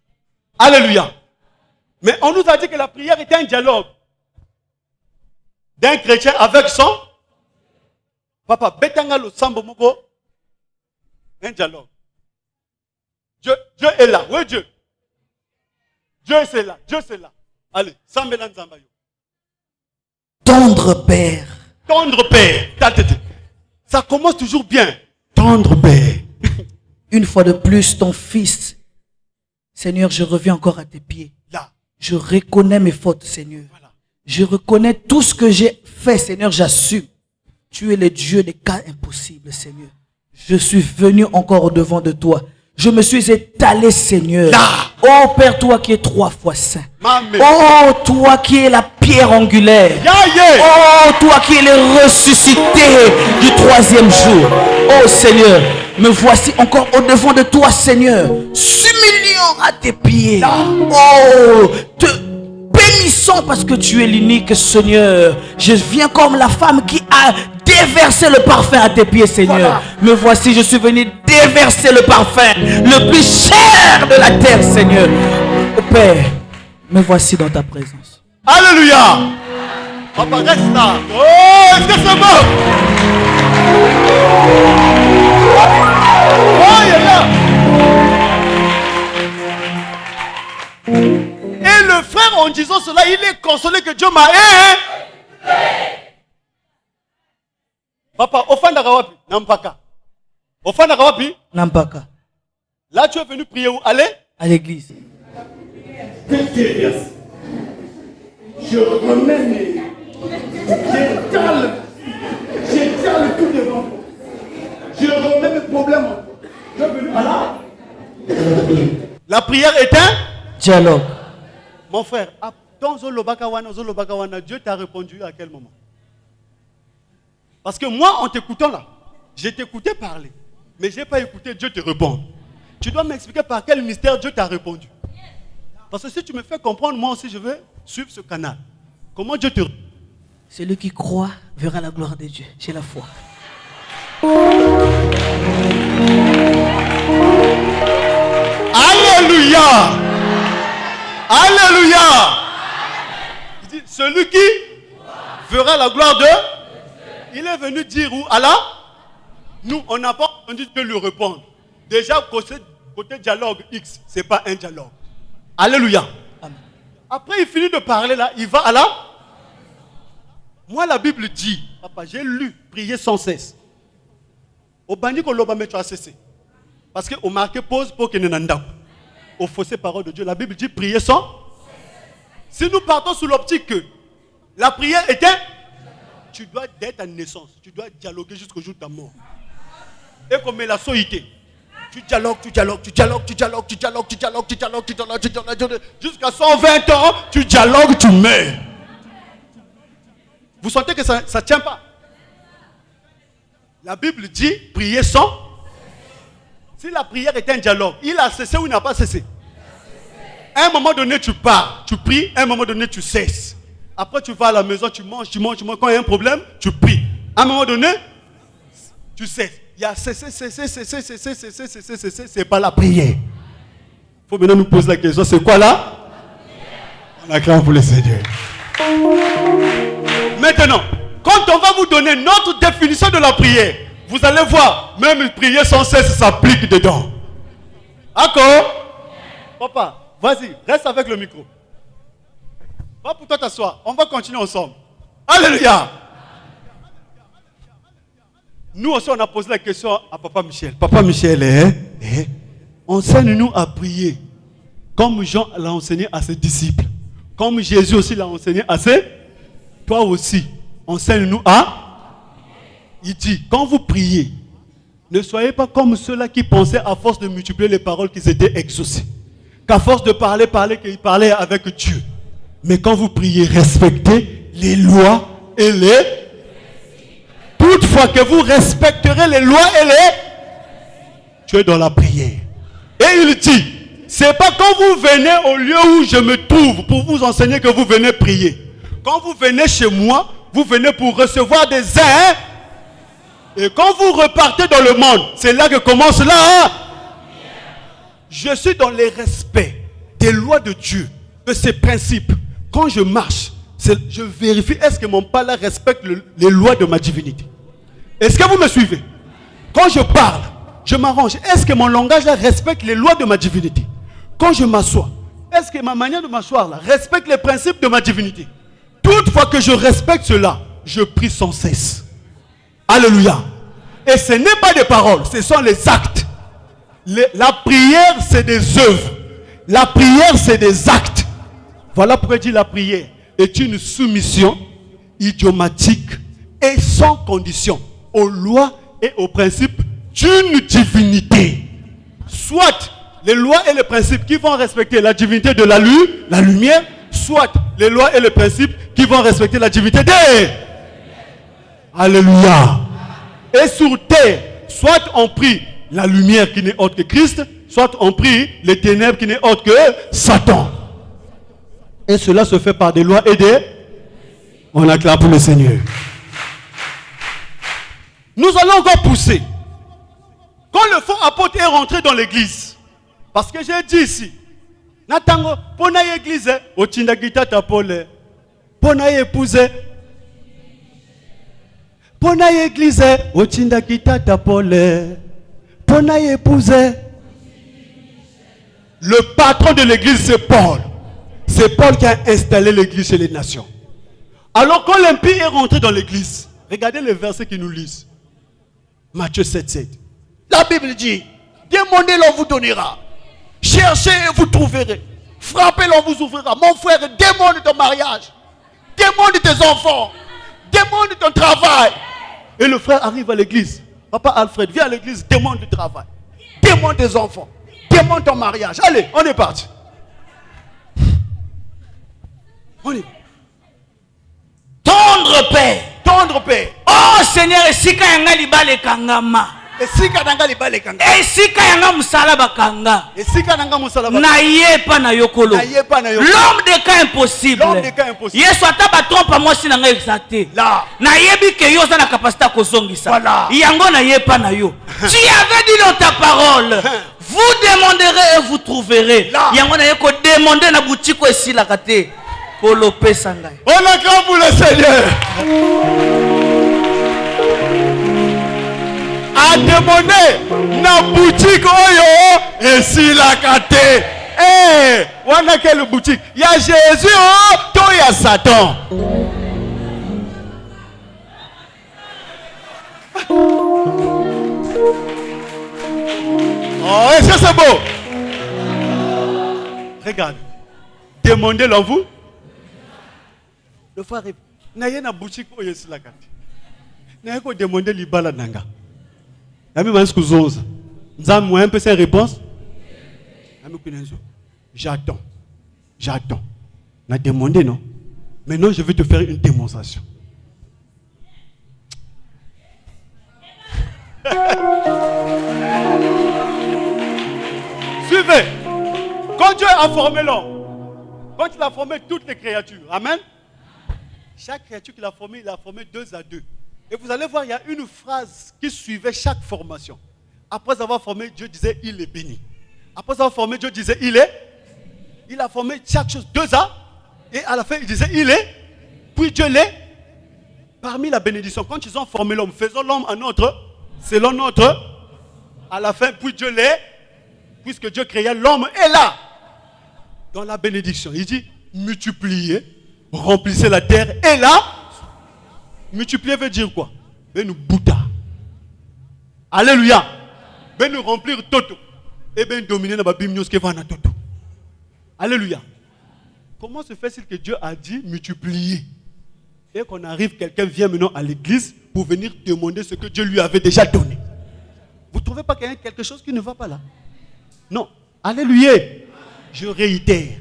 Alléluia. Mais on nous a dit que la prière était un dialogue d'un chrétien avec son papa. Betanga le sambo moko. Un dialogue. Dieu est là. Oui, Dieu. Dieu c'est là. Dieu c'est là. Allez, Sambelan Zambayo. Tendre Père. Tendre Père. Ça commence toujours bien. Tendre Père. Une fois de plus, ton fils. Seigneur, je reviens encore à tes pieds. Là. Je reconnais mes fautes, Seigneur. Voilà. Je reconnais tout ce que j'ai fait, Seigneur, j'assume. Tu es le Dieu des cas impossibles, Seigneur. Je suis venu encore au devant de toi. Je me suis étalé, Seigneur. Là. Oh Père, toi qui es 3 fois saint. Oh, toi qui es la pierre angulaire. Oh, toi qui es le ressuscité du 3e jour. Oh Seigneur, me voici encore au devant de toi, Seigneur. S'humiliant à tes pieds. Oh, te bénissons parce que tu es l'unique, Seigneur. Je viens comme la femme qui a déverser le parfum à tes pieds, Seigneur. Voilà. Me voici, je suis venu déverser le parfum le plus cher de la terre, Seigneur. Oh Père, me voici dans ta présence. Alléluia. Papa, reste là. Oh, est-ce que c'est bon? Oh, il est là. Et le frère, en disant cela, il est consolé que Dieu m'a Papa, Ofanda Kawapi, Nampaka. Ofanda Kawapi? Nampaka. Là, tu es venu prier où? Allez? À l'église. Je remets mes... J'étale tout devant. Je remets mes problèmes. Je suis venu à là. La prière est un dialogue. Mon frère, dans Zolobakawana, Dieu t'a répondu à quel moment? Parce que moi, en t'écoutant là, j'ai t'écouté parler, mais je n'ai pas écouté Dieu te répondre. Tu dois m'expliquer par quel mystère Dieu t'a répondu. Parce que si tu me fais comprendre, moi aussi je veux suivre ce canal. Comment Dieu te répond? Celui qui croit verra la gloire de Dieu. J'ai la foi. Alléluia! Alléluia! Il dit, celui qui verra la gloire de... Il est venu dire où? Allah? Nous, on n'a pas entendu Dieu lui répondre. Déjà, côté dialogue X, ce n'est pas un dialogue. Alléluia. Amen. Après, il finit de parler là, il va à la... Moi, la Bible dit, papa, j'ai lu, prier sans cesse. Au bandi qu'on l'a mis, tu as cessé. Parce qu'on marque pause pour qu'il ne n'en au fossé parole de Dieu. La Bible dit prier sans. Si nous partons sous l'optique que la prière était, tu dois dès ta naissance, tu dois dialoguer jusqu'au jour de ta mort. Et comme la soïté. Tu dialogues, jusqu'à 120 ans, tu dialogues, tu meurs. Vous sentez que ça ne tient pas? La Bible dit prier sans. Si la prière était un dialogue, il a cessé ou il n'a pas cessé? À un moment donné, tu pars, tu pries, à un moment donné, tu cesses. Après, tu vas à la maison, tu manges. Quand il y a un problème, tu pries. À un moment donné, tu cesses. Il y a cessé, c'est pas la prière. Il faut maintenant nous poser la question, c'est quoi là? On acclame pour le Seigneur. Maintenant, quand on va vous donner notre définition de la prière, vous allez voir, même prier sans cesse s'applique dedans. D'accord? Papa, vas-y, reste avec le micro. Va pour toi t'asseoir, on va continuer ensemble. Alléluia! Nous aussi, on a posé la question à Papa Michel. Papa Michel, enseigne-nous à prier comme Jean l'a enseigné à ses disciples. Comme Jésus aussi l'a enseigné à ses... Toi aussi, enseigne-nous à... Il dit, quand vous priez, ne soyez pas comme ceux-là qui pensaient à force de multiplier les paroles qu'ils étaient exaucés. Qu'à force de parler, qu'ils parlaient avec Dieu. Mais quand vous priez, respectez les lois et les... Toutefois que vous respecterez les lois et les... Tu es dans la prière. Et il dit, c'est pas quand vous venez au lieu où je me trouve pour vous enseigner que vous venez prier. Quand vous venez chez moi, vous venez pour recevoir des aides. Et quand vous repartez dans le monde, c'est là que commence là. Je suis dans les respects des lois de Dieu, de ses principes. Quand je marche, je vérifie est-ce que mon pas là respecte les lois de ma divinité. Est-ce que vous me suivez? Quand je parle, je m'arrange. Est-ce que mon langage là respecte les lois de ma divinité? Quand je m'assois, est-ce que ma manière de m'asseoir là respecte les principes de ma divinité? Toutefois que je respecte cela, je prie sans cesse. Alléluia. Et ce n'est pas des paroles, ce sont les actes. La prière, c'est des œuvres. La prière, c'est des actes. Voilà pourquoi il dit la prière est une soumission idiomatique et sans condition aux lois et aux principes d'une divinité. Soit les lois et les principes qui vont respecter la divinité de la lumière, soit les lois et les principes qui vont respecter la divinité des... Alléluia. Et sur terre, soit on prie la lumière qui n'est autre que Christ, soit on prie les ténèbres qui n'est autre que Satan. Et cela se fait par des lois et des... On acclame pour le Seigneur. Nous allons encore pousser. Quand le faux apôtre est rentré dans l'église, parce que j'ai dit ici, Natango, pona l'église, au Tindagita tapole, pona épouse, pona l'église, au Tindagita tapole, pona épouse. Le patron de l'église, c'est Paul. C'est Paul qui a installé l'église chez les nations. Alors quand l'impie est rentré dans l'église, regardez les versets qui nous lisent. Matthieu 7:7. La Bible dit, demandez, l'on vous donnera. Cherchez et vous trouverez. Frappez, l'on vous ouvrira. Mon frère, demande ton mariage. Demande tes enfants. Demande ton travail. Et le frère arrive à l'église. Papa Alfred, viens à l'église, demande du travail. Demande tes enfants. Demande ton mariage. Allez, on est parti. On est. Tendre Père. Tendre Père. Oh Seigneur, esika yanga libale kangama. Esika nanga libale kanga. Esika yanga musalaba kanga. Esika nanga musalaba. Na yepa na yokolo. Na yepa na yokolo. L'homme des cas impossible. L'homme des cas impossible. Yesu ataba trompe moi si nanga exalté. Là. Na yebi ke yo za na capacité à kozongisa. Voilà. Yango na yepa na yo. Tu avais dit dans ta parole. Vous demanderez et vous trouverez. Là. Yango na yeko demander na boutique esi la kate. Kolope sangai. On acclame pour le Seigneur. À demandé na boutique oyo et si la kate. Eh, wana quelle boutique? Il y a Jésus oh, toi il y a Satan. Oh, est-ce que c'est beau? Regarde. Demandez l'en vous. Le frère répond. N'ayez na boutique oyo si la kate. N'ayez qu'à demander l'ibala nanga. Ami manske kuzonza. Nzam moi un peu sans réponse. Ami kunenzo. J'attends. J'attends. On a demandé, non? Maintenant, je vais te faire une démonstration. Suivez. Quand Dieu a formé l'homme, quand il a formé toutes les créatures, amen. Chaque créature qu'il a formée, il a formé 2 à 2. Et vous allez voir, il y a une phrase qui suivait chaque formation. Après avoir formé, Dieu disait, il est béni. Après avoir formé, Dieu disait, il est. Il a formé chaque chose 2 à. Et à la fin, il disait, il est. Puis Dieu l'est. Parmi la bénédiction, quand ils ont formé l'homme, faisons l'homme à notre, selon notre. À la fin, puis Dieu l'est. Puisque Dieu créa l'homme est là. Dans la bénédiction, il dit, multipliez, remplissez la terre. Et là, multiplier veut dire quoi? Ben nous bouta. Alléluia. Ben nous remplir toto. Et ben dominer na babimnios qui va na toto. Alléluia. Comment se fait-il que Dieu a dit multiplier? Et qu'on arrive, quelqu'un vient maintenant à l'église pour venir demander ce que Dieu lui avait déjà donné. Vous ne trouvez pas qu'il y a quelque chose qui ne va pas là? Non. Alléluia. Je réitère.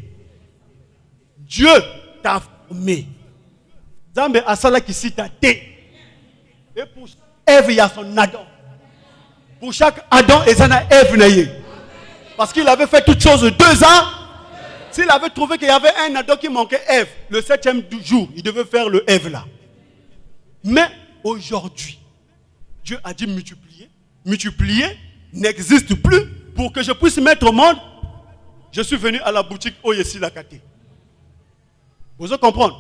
Dieu t'a formé. Zambe asala qui cite ta tête. Et pour Ève, il y a son Adam. Pour chaque Adam, il y a Ève naïe. Parce qu'il avait fait toutes choses 2 ans. S'il avait trouvé qu'il y avait un Adam qui manquait Ève, le 7e jour, il devait faire le Ève là. Mais aujourd'hui, Dieu a dit multiplier. Multiplier n'existe plus pour que je puisse mettre au monde. Je suis venu à la boutique Oyesi Lakate. Vous allez comprendre?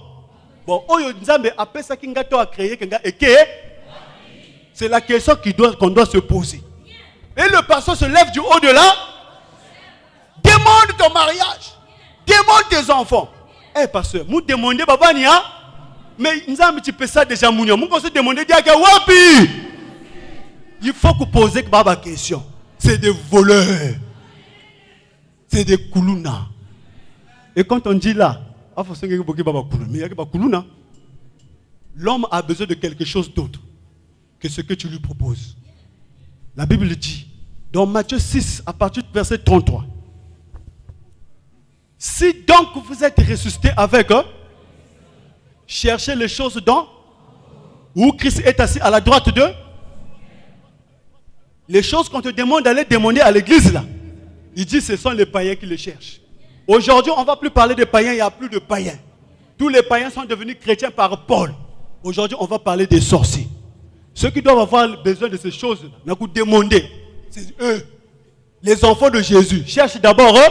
Bon, Oyo Nzambe après ça qu'il a créé, c'est la question qu'on doit se poser. Et le pasteur se lève du haut de là. Demande ton mariage. Demande tes enfants. Eh pasteur, nous demandons Baba Nia. Mais Nzambe tu peux ça déjà Mounia. Nous peut se demander Wapi. Il faut que poser Baba question. C'est des voleurs. C'est des koulouna. Et quand on dit là, l'homme a besoin de quelque chose d'autre que ce que tu lui proposes. La Bible dit, dans Matthieu 6, à partir du verset 33, si donc vous êtes ressuscité avec eux, cherchez les choses dans où Christ est assis à la droite d'eux. Les choses qu'on te demande d'aller demander à l'église là, il dit ce sont les païens qui les cherchent. Aujourd'hui, on ne va plus parler de païens, il n'y a plus de païens. Tous les païens sont devenus chrétiens par Paul. Aujourd'hui, on va parler des sorciers. Ceux qui doivent avoir besoin de ces choses, n'a qu'à demander. C'est eux. Les enfants de Jésus cherchent d'abord eux.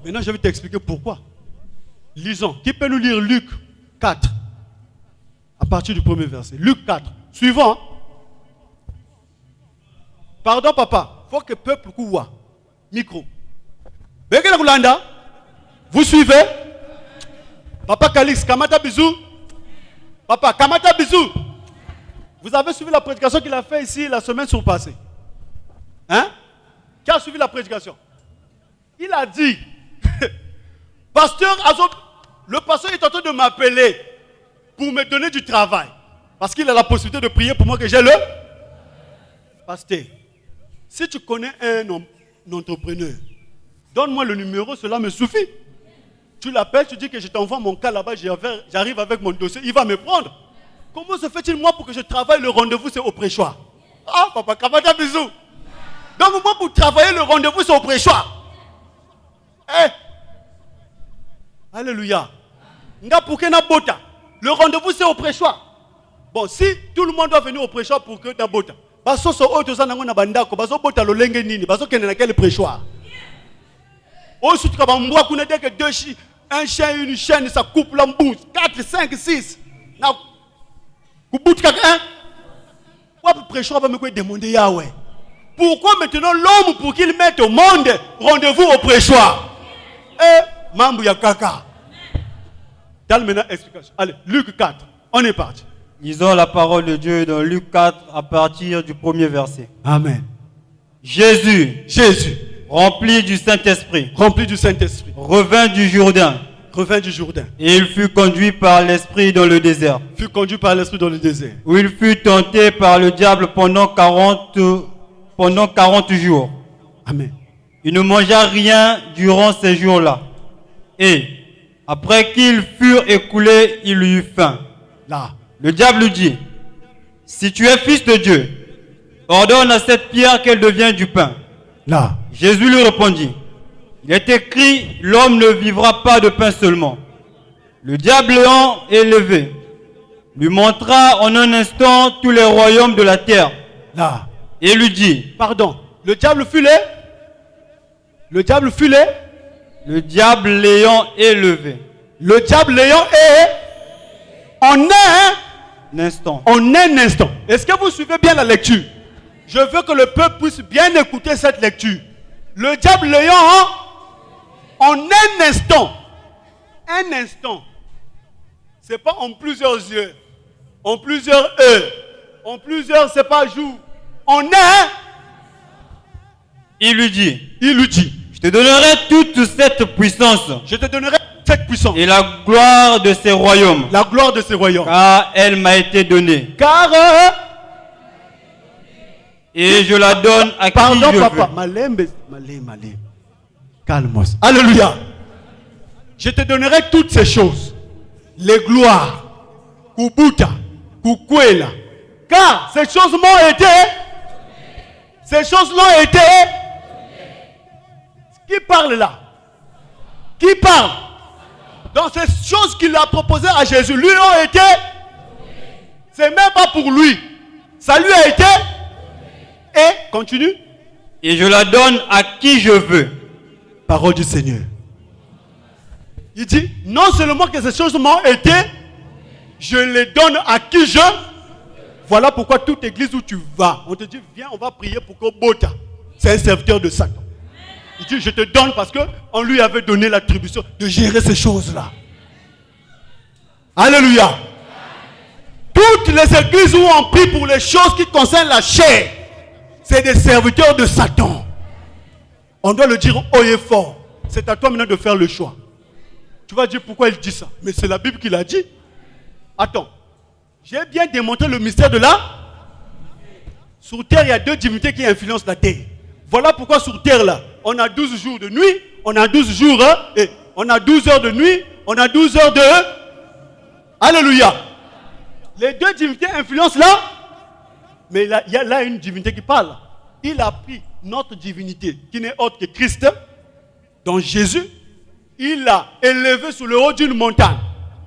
Maintenant, je vais t'expliquer pourquoi. Lisons. Qui peut nous lire Luc 4 à partir du premier verset? Luc 4. Suivant. Pardon, papa. Il faut que le peuple coua. Micro. Vous suivez? Papa Calix, Kamata bisou. Papa, Kamata bisou. Vous avez suivi la prédication qu'il a fait ici la semaine surpassée. Hein? Qui a suivi la prédication? Il a dit, pasteur Azot, le pasteur est en train de m'appeler pour me donner du travail. Parce qu'il a la possibilité de prier pour moi que j'ai le pasteur. Si tu connais un entrepreneur, donne-moi le numéro, cela me suffit. Tu l'appelles, tu dis que je t'envoie mon cas là-bas, j'arrive avec mon dossier, il va me prendre. Comment se fait-il moi pour que je travaille le rendez-vous, c'est au prêchoir? Ah, papa, Kamata bisou. Donc moi pour travailler le rendez-vous, c'est au prêchoir. Eh. Alléluia. Le rendez-vous, c'est au prêchoir. Bon, si tout le monde doit venir au prêchoir pour que tu bota. Baso so oto za nango na bandako, baso bota lo lenge nini, baso kene na quel prêchoir. Oh, si tu as dès que un chien, une chaîne, ça coupe l'embouche. 4, 5, 6. Pourquoi maintenant l'homme, pour qu'il mette au monde, rendez-vous au prêchoir? Mambo ya kaka. Donne maintenant explication. Allez, Luc 4, on est parti. Lisons la parole de Dieu dans Luc 4 à partir du premier verset. Amen. Jésus, rempli du Saint-Esprit, revint du Jourdain. Et il fut conduit par l'Esprit dans le désert. Où il fut tenté par le diable pendant 40 jours. Amen. Il ne mangea rien durant ces jours-là. Et après qu'ils furent écoulés, il eut faim. Là. Le diable lui dit: si tu es fils de Dieu, ordonne à cette pierre qu'elle devienne du pain. Là. Jésus lui répondit: il est écrit, l'homme ne vivra pas de pain seulement. Le diable l'ayant élevé, lui montra en un instant tous les royaumes de la terre. Là. Et lui dit: pardon, le diable fut là. Le diable l'ayant élevé. Le diable l'ayant élevé. En un instant. Est-ce que vous suivez bien la lecture? Je veux que le peuple puisse bien écouter cette lecture. Le diable l'ayant en un instant. Un instant. C'est pas en plusieurs heures. En plusieurs heures. En plusieurs, c'est pas jours. En un. Il lui dit: je te donnerai toute cette puissance. Et la gloire de ces royaumes. Car elle m'a été donnée. Et je la donne à qui je veux. Malembe. Calmos. Alléluia. Je te donnerai toutes ces choses. Les gloires. Kubuta. Kukwela. Car ces choses m'ont été. Qui parle là? Qui parle? Donc ces choses qu'il a proposées à Jésus, lui ont été. C'est même pas pour lui. Ça lui a été. Et continue. Et je la donne à qui je veux. Parole du Seigneur. Il dit, non seulement que ces choses m'ont été, je les donne à qui je. Voilà pourquoi toute église où tu vas, on te dit, viens, on va prier pour que Bota. C'est un serviteur de Satan. Il dit, je te donne parce qu'on lui avait donné l'attribution de gérer ces choses-là. Alléluia. Toutes les églises où on prie pour les choses qui concernent la chair, c'est des serviteurs de Satan. On doit le dire haut et fort. C'est à toi maintenant de faire le choix. Tu vas dire pourquoi il dit ça. Mais c'est la Bible qui l'a dit. Attends. J'ai bien démontré le mystère de là. Sur terre, il y a deux divinités qui influencent la terre. Voilà pourquoi sur terre là, on a 12 jours de nuit, on a 12 jours, et on a 12 heures de nuit, on a 12 heures de. Alléluia. Les deux divinités influencent là. Mais il y a là une divinité qui parle. Il a pris notre divinité, qui n'est autre que Christ, donc Jésus, il l'a élevé sur le haut d'une montagne.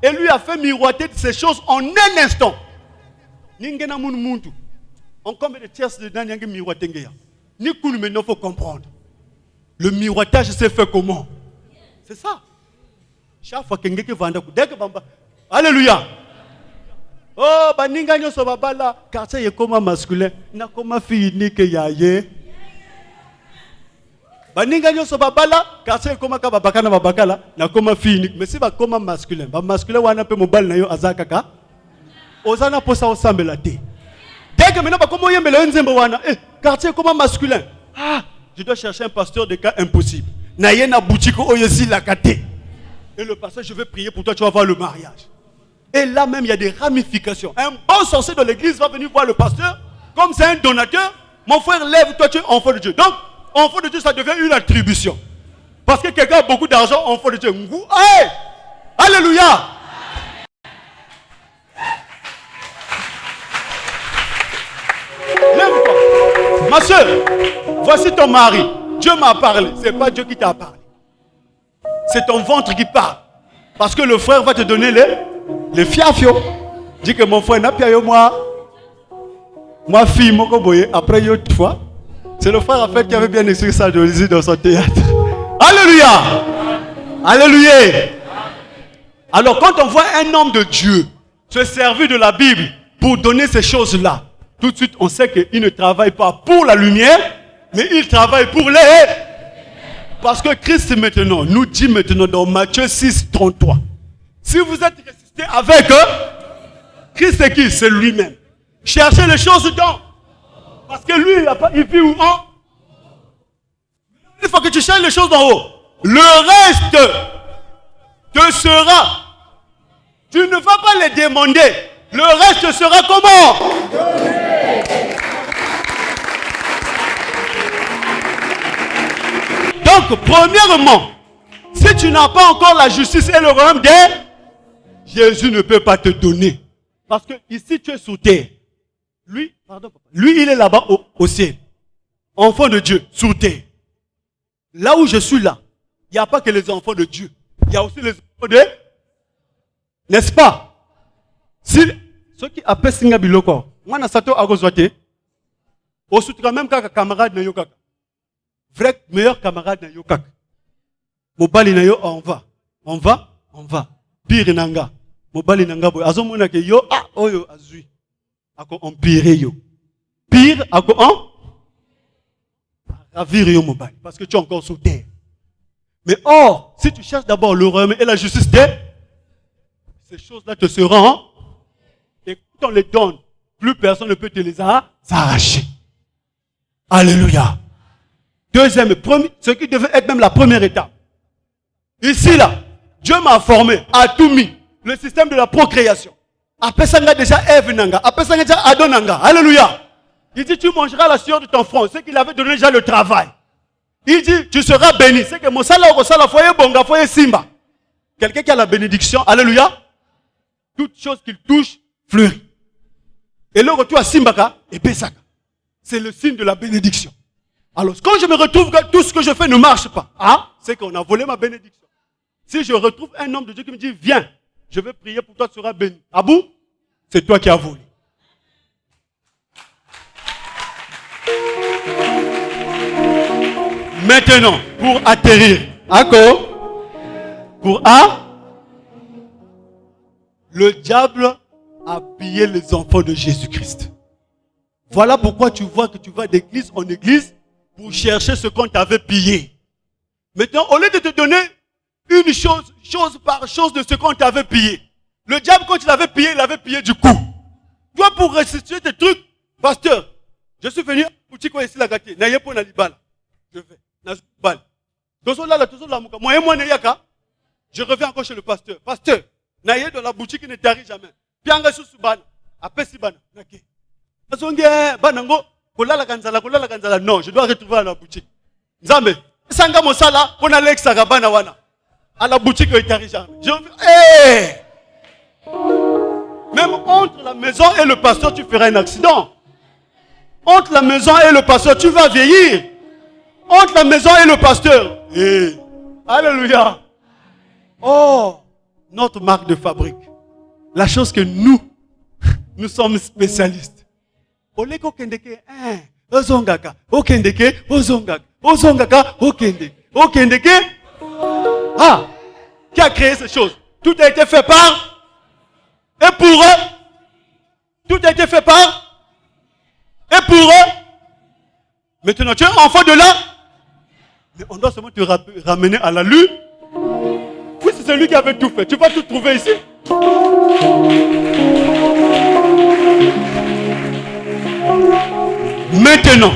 Et lui a fait miroiter ces choses en un instant. En combien de tierces de Daniel miroiter? Ni mais maintenant il faut comprendre. Le miroitage s'est fait comment? C'est ça. Chaque fois que quelqu'un va alléluia. Oh, baninga nyoso babala, quartier est comme masculin, na comme fille ni que yaye. Baninga nyoso babala, quartier est comme kababakana babakala, na comme fille ni, mais si ba comme masculin, ba masculin wana pe mobile na yo azakaka. Ozana posa osambela te. Dès que maintenant ba comme yembela nzembo wana, quartier comme masculin. Ah, je dois chercher un pasteur de cas impossible. Na yena boutique oyesi la kate. Et le pasteur, je vais prier pour toi, tu vas voir le mariage. Et là même, il y a des ramifications. Un bon sorcier de l'église va venir voir le pasteur. Comme c'est un donateur, mon frère, lève-toi, tu es enfant de Dieu. Donc, enfant de Dieu, ça devient une attribution. Parce que quelqu'un a beaucoup d'argent, enfant de Dieu. Hey! Alléluia! Lève-toi. Ma soeur, voici ton mari. Dieu m'a parlé. Ce n'est pas Dieu qui t'a parlé. C'est ton ventre qui parle. Parce que le frère va te donner les fiafios. Dis que mon frère n'a pas eu moi fille, mon coboye, après une autre fois. C'est le frère en fait qui avait bien écrit ça dans son théâtre. Alléluia! Alléluia! Alors quand on voit un homme de Dieu se servir de la Bible pour donner ces choses-là, tout de suite, on sait qu'il ne travaille pas pour la lumière, mais il travaille pour les... Parce que Christ maintenant nous dit maintenant dans Matthieu 6, 33, si vous êtes ressuscité avec eux, Christ c'est qui? C'est lui-même. Cherchez les choses dans. Parce que lui, il vit où? Il faut que tu cherches les choses d'en haut. Le reste te sera. Tu ne vas pas les demander. Le reste sera comment? Donc, premièrement, si tu n'as pas encore la justice et le royaume de Jésus ne peut pas te donner. Parce que ici, tu es sous terre. Lui, il est là-bas au ciel. Enfant de Dieu, sous terre. Là où je suis là, il n'y a pas que les enfants de Dieu. Il y a aussi les enfants de... N'est-ce pas? Si ceux qui appellent Singa Biloko, moi, je suis agozwate, au soutien même kaka camarade na yo kaka. Vrai meilleur camarade na yo kaka. Mobali na yo, on va. Pire nanga. Mobali nanga boy. Azo mona ke yo, oyo azui. Ako on pire yo. Pire, ako on ravir yo mobali. Parce que tu es encore sous terre. Mais or, si tu cherches d'abord le royaume et la justice ces choses-là te seront, et quand on les donne, plus personne ne peut te les arracher. Alléluia. Deuxième, ce qui devait être même la première étape. Ici, là, Dieu m'a formé, a tout mis, le système de la procréation. Après ça, il y a déjà Ève Nanga, après ça, il y a déjà Adam Nanga. Alléluia. Il dit, tu mangeras la sueur de ton front, c'est qu'il avait donné déjà le travail. Il dit, tu seras béni. C'est que mon salaire au salaire, foyer bonga, foyer simba. Quelqu'un qui a la bénédiction, alléluia. Toute chose qu'il touche, fleurit. Et le retour à Simbaka et Pesaka. C'est le signe de la bénédiction. Alors, quand je me retrouve que tout ce que je fais ne marche pas, c'est qu'on a volé ma bénédiction. Si je retrouve un homme de Dieu qui me dit, viens, je vais prier pour toi, tu seras béni. Abou, c'est toi qui as volé. Maintenant, pour atterrir, le diable a pillé les enfants de Jésus-Christ. Voilà pourquoi tu vois que tu vas d'église en église pour chercher ce qu'on t'avait pillé. Maintenant, au lieu de te donner une chose par chose de ce qu'on t'avait pillé, le diable, quand il avait pillé du coup. Toi, pour restituer tes trucs, pasteur, je suis venu pour te ici la gâté. N'ayez pas l'ibala. Je vais. Je reviens encore chez le pasteur. Pasteur, n'ayez dans la boutique qui ne t'arrive jamais. Pianga sous ban. Après si ban. Non, je dois retrouver à la boutique. Nzambe, sanga mosala, on a l'exagabana wana. À la boutique qui t'arrive jamais. Même entre la maison et le pasteur, tu feras un accident. Entre la maison et le pasteur, tu vas vieillir. Entre la maison et le pasteur. Alléluia. Oh, notre marque de fabrique. La chose que nous sommes spécialistes. Oleko kendeke, ozongaka, okendeke, ozongaka, okendeke. Qui a créé ces choses? Tout a été fait par et pour eux. Tout a été fait par et pour eux. Maintenant, tu es enfant de là. Mais on doit seulement te ramener à la lune. Oui, c'est celui qui avait tout fait. Tu vas tout trouver ici. Maintenant,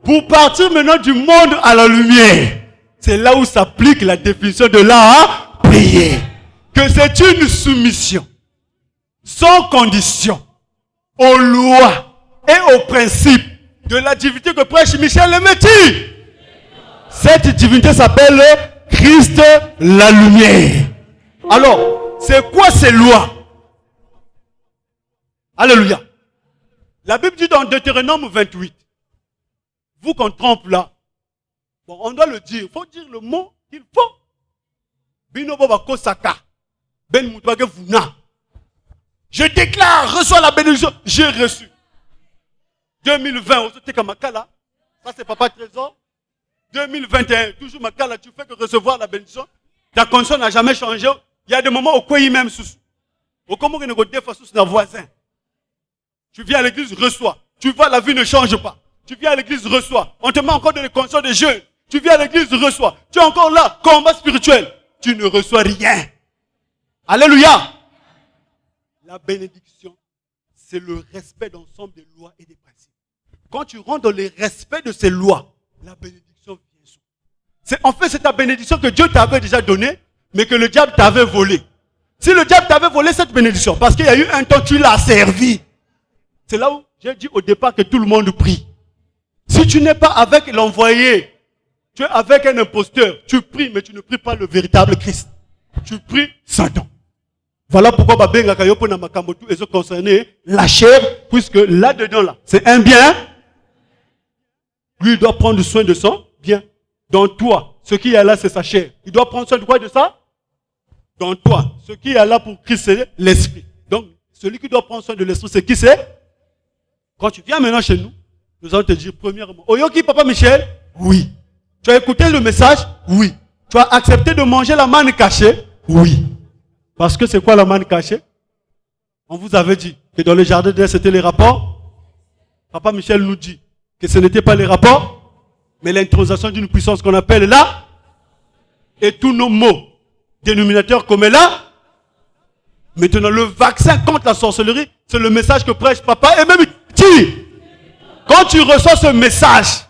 pour partir maintenant du monde à la lumière, c'est là où s'applique la définition de la prière. Que c'est une soumission, sans condition, aux lois et aux principes de la divinité que prêche Michel Lemaitre. Cette divinité s'appelle Christ la lumière. Alors, c'est quoi ces lois? Alléluia. La Bible dit dans Deutéronome 28, vous qu'on trompe là, bon, on doit le dire, il faut dire le mot qu'il faut. Je déclare, reçois la bénédiction, j'ai reçu. 2020, ça c'est Papa Trésor. 2021, toujours Makala, tu fais que recevoir la bénédiction. Ta condition n'a jamais changé. Il y a des moments où il même sous. Au comment il ne sous le voisin. Tu viens à l'église, reçois. Tu vois, la vie ne change pas. Tu viens à l'église, reçois. On te met encore dans les conditions de jeûne. Tu viens à l'église, reçois. Tu es encore là, combat spirituel. Tu ne reçois rien. Alléluia. La bénédiction, c'est le respect d'ensemble des lois et des principes. Quand tu rentres dans le respect de ces lois, la bénédiction vient. En fait, c'est ta bénédiction que Dieu t'avait déjà donnée, mais que le diable t'avait volée. Si le diable t'avait volé cette bénédiction, parce qu'il y a eu un temps, tu l'as servi. C'est là où j'ai dit au départ que tout le monde prie. Si tu n'es pas avec l'envoyé, tu es avec un imposteur, tu pries, mais tu ne pries pas le véritable Christ. Tu pries Satan. Voilà pourquoi Babenga Kayopo na Makambotu est concerné la chair, puisque là-dedans, là, c'est un bien. Lui, il doit prendre soin de son bien. Dans toi, ce qui est là, c'est sa chair. Il doit prendre soin de quoi de ça? Dans toi, ce qui est là pour Christ, c'est l'esprit. Donc, celui qui doit prendre soin de l'esprit, c'est qui c'est? Quand tu viens maintenant chez nous, nous allons te dire premièrement, Oyoki, Papa Michel? Oui. Tu as écouté le message? Oui. Tu as accepté de manger la manne cachée? Oui. Parce que c'est quoi la manne cachée? On vous avait dit que dans le jardin d'Éden, c'était les rapports. Papa Michel nous dit que ce n'était pas les rapports, mais l'intronisation d'une puissance qu'on appelle là. Et tous nos mots dénominateurs comme là. Maintenant, le vaccin contre la sorcellerie, c'est le message que prêche papa et même dit. Quand tu reçois ce message,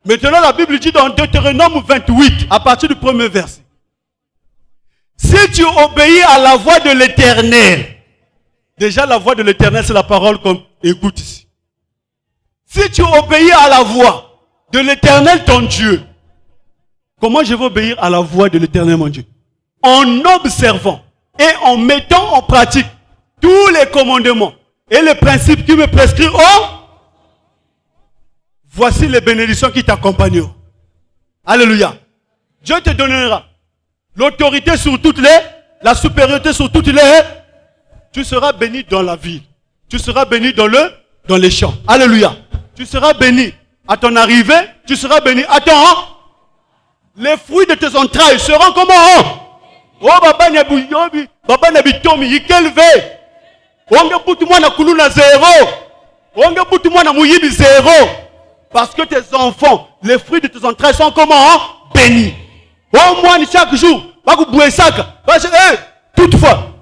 maintenant la Bible dit dans Deutéronome 28, à partir du premier verset. Si tu obéis à la voix de l'Éternel, déjà la voix de l'Éternel c'est la parole qu'on écoute ici. Si tu obéis à la voix de l'Éternel ton Dieu, comment je vais obéir à la voix de l'Éternel mon Dieu? En observant et en mettant en pratique tous les commandements et les principes qui me prescrivent. Voici les bénédictions qui t'accompagneront. Alléluia. Dieu te donnera l'autorité sur toutes la supériorité sur toutes les. Tu seras béni dans la ville. Tu seras béni dans les champs. Alléluia. Tu seras béni à ton arrivée. Tu seras béni à ton. Les fruits de tes entrailles seront comment? Oh, Baba Nabuyobi, Baba Nabitomi, Yikelve. Onge putu mwana kuluna zéro. Onge putu mwana muyibi zéro. Parce que tes enfants, les fruits de tes entrailles sont comment? Bénis. Oh, moi, chaque jour, toutefois,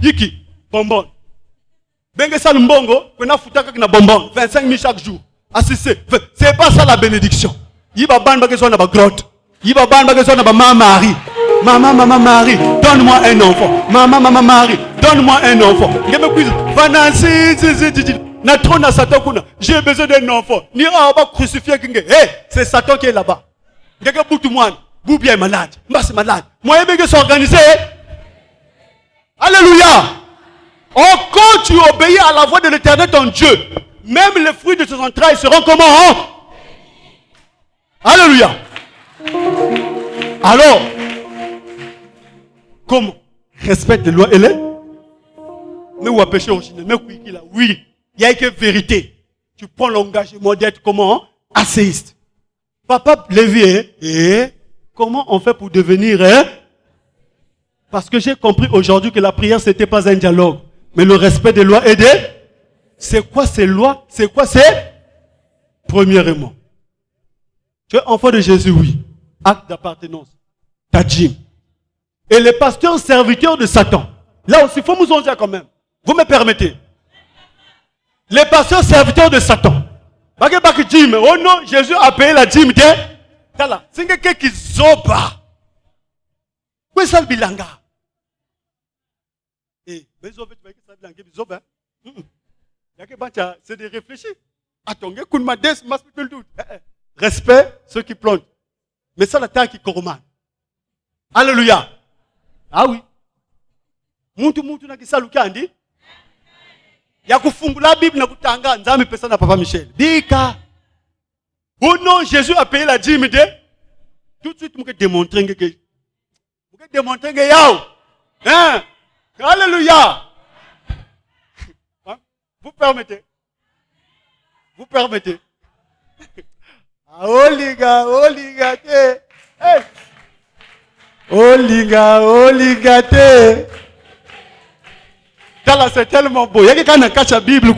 Yiki, bonbon. Bengue ça le mbongo, qu'on a foutu avec na bonbon, 25 000 chaque jour. Assisté, c'est pas ça la bénédiction. Yiba ban bagazon na ba grotte. Yiba ban bagazon na ba maman Marie. Maman Marie, donne-moi un enfant. Maman Marie, donne-moi un enfant. Ngeme quiz, vanasi, na trop na Satan kuna. J'ai besoin d'un enfant. Ni a ba crucifié kinge. Hey, c'est Satan qui est là-bas. Ngeke boutu mwana, Boubia est malade. Mbas est malade. Moi je vais s'organiser. Alléluia. Oh, quand tu obéis à la voix de l'Éternel ton Dieu, même les fruits de tes entrailles seront comment? Alléluia. Alors, comment? Respecte les lois et les. Mais où a péché originel? Mais oui, il y a que vérité. Tu prends l'engagement d'être comment? Asséiste. Papa Lévi, comment on fait pour devenir? Parce que j'ai compris aujourd'hui que la prière, ce n'était pas un dialogue, mais le respect des lois et des. C'est quoi ces lois? C'est quoi ces? Premièrement, tu es enfant de Jésus, oui. Acte d'appartenance. Ta dîme. Et les pasteurs serviteurs de Satan. Là aussi, il faut nous en dire quand même. Vous me permettez? Les pasteurs serviteurs de Satan. Oh non, Jésus a payé la dîme de. C'est quelqu'un qui zoba. Où est-ce le bilanga? C'est de réfléchir. Attends, respect ceux qui plantent. Mais ça, la terre qui corrompt. Alléluia. Ah oui. Muntu na kisaluka andi. Ya kufungula Bible na kutanga nzami pesa na Papa Michel. Bika. Oh non, Jésus a payé la dîme de. Tout de suite, vous démontrer que. Vous démontrer que yao. Hein? Alléluia. Hein? Vous permettez? Vous permettez? Oh les gars, t'es. Hey. Oh les gars, t'es. Là, c'est tellement beau. Il y a quelqu'un qui cache la Bible.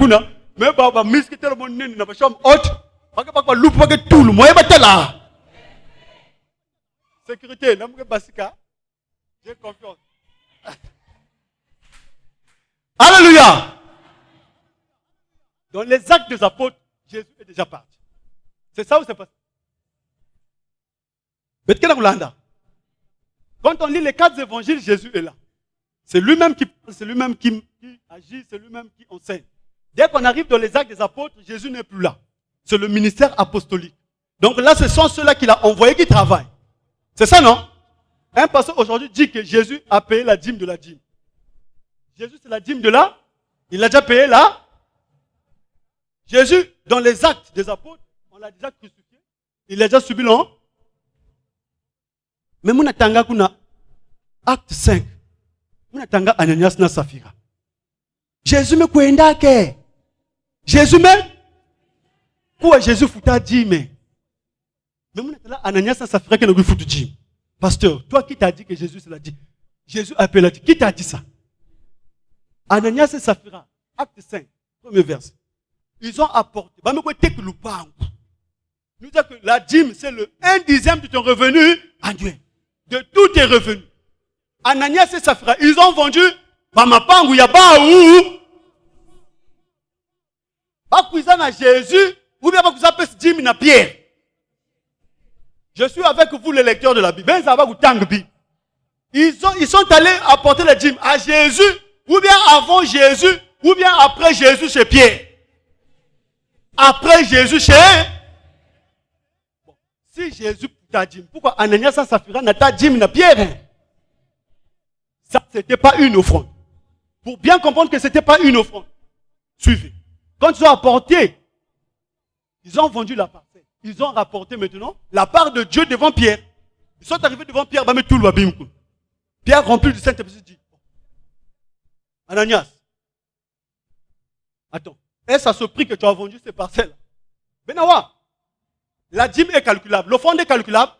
Mais Baba, misque tellement nini na chambre haute. Pas loupe pas tout le moyen battre là. Sécurité, n'aime basika. J'ai confiance. Alléluia. Dans les actes des apôtres, Jésus est déjà parti. C'est ça ou c'est pas ça? Quand on lit les 4 évangiles, Jésus est là. C'est lui-même qui parle, c'est lui-même qui agit, c'est lui-même qui enseigne. Dès qu'on arrive dans les actes des apôtres, Jésus n'est plus là. C'est le ministère apostolique. Donc là, ce sont ceux-là qu'il a envoyés qui travaillent. C'est ça, non? Un pasteur aujourd'hui dit que Jésus a payé la dîme de la dîme. Jésus, c'est la dîme de là. Il a déjà payé là. Jésus, dans les actes des apôtres, on l'a déjà crucifié. Il a déjà subi l'an. Mais mon atanga kuna acte 5. Mon atanga Ananias na Safira. Jésus me kwenda ke. Jésus me quoi Jésus fouta dit mais mon atanga Ananias na Safira que ne foutu dit. Pasteur, toi qui t'as dit que Jésus se l'a dit. Jésus appelle la dit. Qui t'a dit ça? Ananias et Safira, acte 5, premier verset. Ils ont apporté. Nous disons que la dîme, c'est le 1/10 de ton revenu annuel. De tous tes revenus. Ananias et Safira, ils ont vendu Bamapangu Yabaou. Pas cuisiner à Jésus, ou bien pas que vous appelez dîme na Pierre. Je suis avec vous, les lecteurs de la Bible. Ils sont allés apporter la dîme à Jésus, ou bien avant Jésus, ou bien après Jésus chez Pierre. Après Jésus chez... Bon, si Jésus t'a dit, pourquoi Ananias et Safira n'a pas dit na Pierre? Ça, c'était pas une offrande. Pour bien comprendre que c'était pas une offrande. Suivez. Quand ils ont apporté, ils ont vendu la parcelle. Ils ont rapporté maintenant la part de Dieu devant Pierre. Ils sont arrivés devant Pierre, Pierre rempli du Saint-Esprit dit, Ananias, attends, est-ce à ce prix que tu as vendu ces parcelles? Benawa, la dîme est calculable. L'offrande est calculable.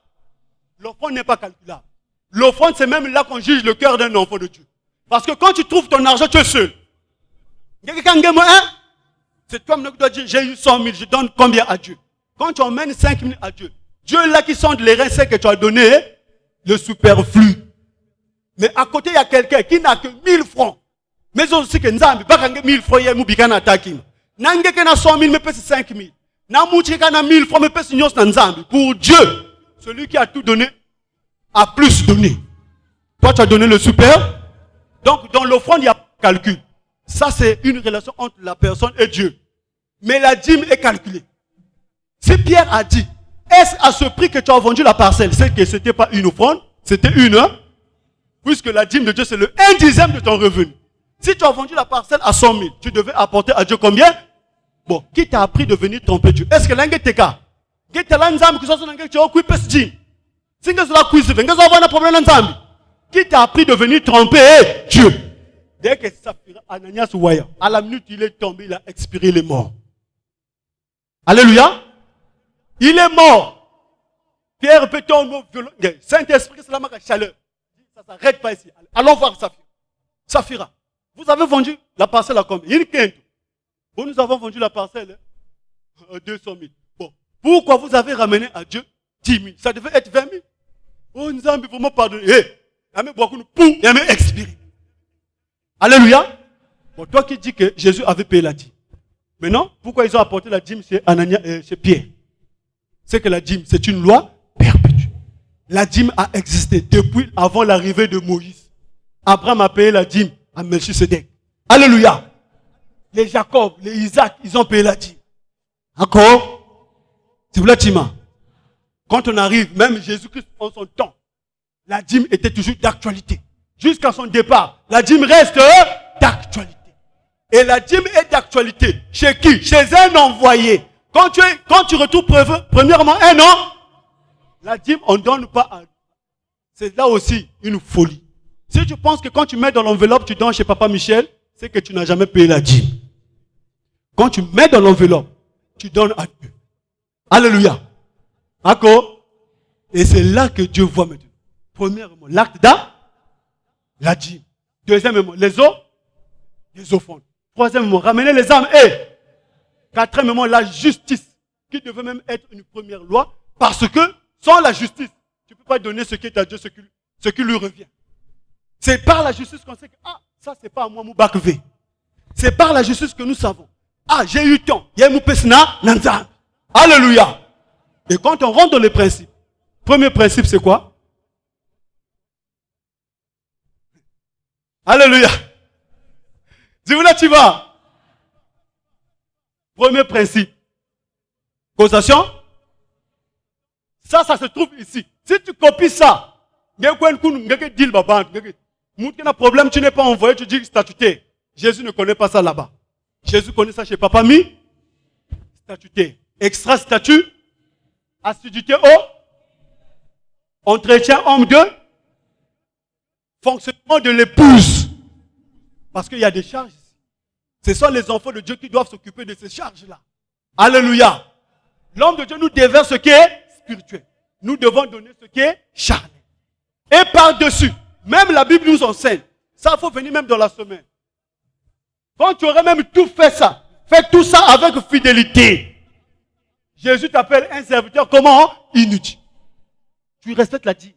L'offrande n'est pas calculable. L'offrande, c'est même là qu'on juge le cœur d'un enfant de Dieu. Parce que quand tu trouves ton argent, tu es seul. C'est toi qui dois dire, j'ai eu 100 000, je donne combien à Dieu? Quand tu emmènes 5 000 à Dieu, Dieu là qui sonde les reins, c'est que tu as donné le superflu. Mais à côté, il y a quelqu'un qui n'a que 1000 francs. Mais aussi que Nzambi, pas 1000 francs, il y a Moubikana attaqué. Nange qui a 100 000, mais peut 5 000. Namouchi qui a 1000 francs, mais peut signer Nzambi. Pour Dieu, celui qui a tout donné, a plus donné. Toi, tu as donné le super. Donc, dans l'offrande, il y a calcul. Ça, c'est une relation entre la personne et Dieu. Mais la dîme est calculée. Si Pierre a dit, est-ce à ce prix que tu as vendu la parcelle? C'est que ce n'était pas une offrande, c'était une. Puisque la dîme de Dieu, c'est le 1/10 de ton revenu. Si tu as vendu la parcelle à 100 000, tu devais apporter à Dieu combien? Bon, qui t'a appris de venir tromper Dieu? Est-ce que l'ange t'es cas? Qui t'a l'anzam qui soit son ange, tu as occupé ce dîme? Si tu as un problème d'anzam, qui t'a appris de venir tromper Dieu? Dès que Saphira, Ananias Ouaya, à la minute il est tombé, il a expiré, il est mort. Alléluia. Il est mort. Pierre peut tomber violent. Saint-Esprit, c'est la marque à chaleur. Ça ne s'arrête pas ici. Allons voir Saphira. Saphira, vous avez vendu la parcelle à combien? Bon, nous avons vendu la parcelle à 200 000. Bon, pourquoi vous avez ramené à Dieu 10 000? Ça devait être 20 000. Oh, nous avons vraiment pardonné. Il y a même expiré. Alléluia. Bon, toi qui dis que Jésus avait payé la dîme. Maintenant, pourquoi ils ont apporté la dîme chez Ananias, chez Pierre? C'est que la dîme, c'est une loi perpétue. La dîme a existé depuis avant l'arrivée de Moïse. Abraham a payé la dîme à Melchisedec. Alléluia. Les Jacob, les Isaac, ils ont payé la dîme. Encore? C'est vous la dîme. Quand on arrive, même Jésus-Christ en son temps, la dîme était toujours d'actualité. Jusqu'à son départ, la dîme reste d'actualité. Et la dîme est d'actualité. Chez qui? Chez un envoyé. Quand tu retrouves premièrement un an, la dîme, on ne donne pas à... C'est là aussi une folie. Si tu penses que quand tu mets dans l'enveloppe, tu donnes chez Papa Michel, c'est que tu n'as jamais payé la dîme. Quand tu mets dans l'enveloppe, tu donnes à Dieu. Alléluia. D'accord? Et c'est là que Dieu voit maintenant. Premièrement, l'acte d'A, la dîme. Deuxièmement, les autres, des offrandes. Troisièmement, ramener les âmes. Et quatrièmement, la justice, qui devait même être une première loi, parce que sans la justice, tu ne peux pas donner ce qui est à Dieu, ce qui lui revient. C'est par la justice qu'on sait que, ça c'est pas à moi, Moubakvé. C'est par la justice que nous savons. J'ai eu temps. Alléluia. Et quand on rentre dans les principes, premier principe c'est quoi? Alléluia. Dis-vous là tu vas. Premier principe. Causation. Ça se trouve ici. Si tu copies ça, problème, tu n'es pas envoyé, tu dis statutaire. Jésus ne connaît pas ça là-bas. Jésus connaît ça chez Papa Mi. Statutaire. Extra statut. Assiduité au entretien homme de fonctionnement de l'épouse. Parce qu'il y a des charges ici. Ce sont les enfants de Dieu qui doivent s'occuper de ces charges-là. Alléluia. L'homme de Dieu nous déverse ce qui est spirituel. Nous devons donner ce qui est charnel. Et par-dessus, même la Bible nous enseigne. Ça, il faut venir même dans la semaine. Quand tu aurais même tout fait ça, fais tout ça avec fidélité. Jésus t'appelle un serviteur comment? Inutile. Tu respectes la dîme.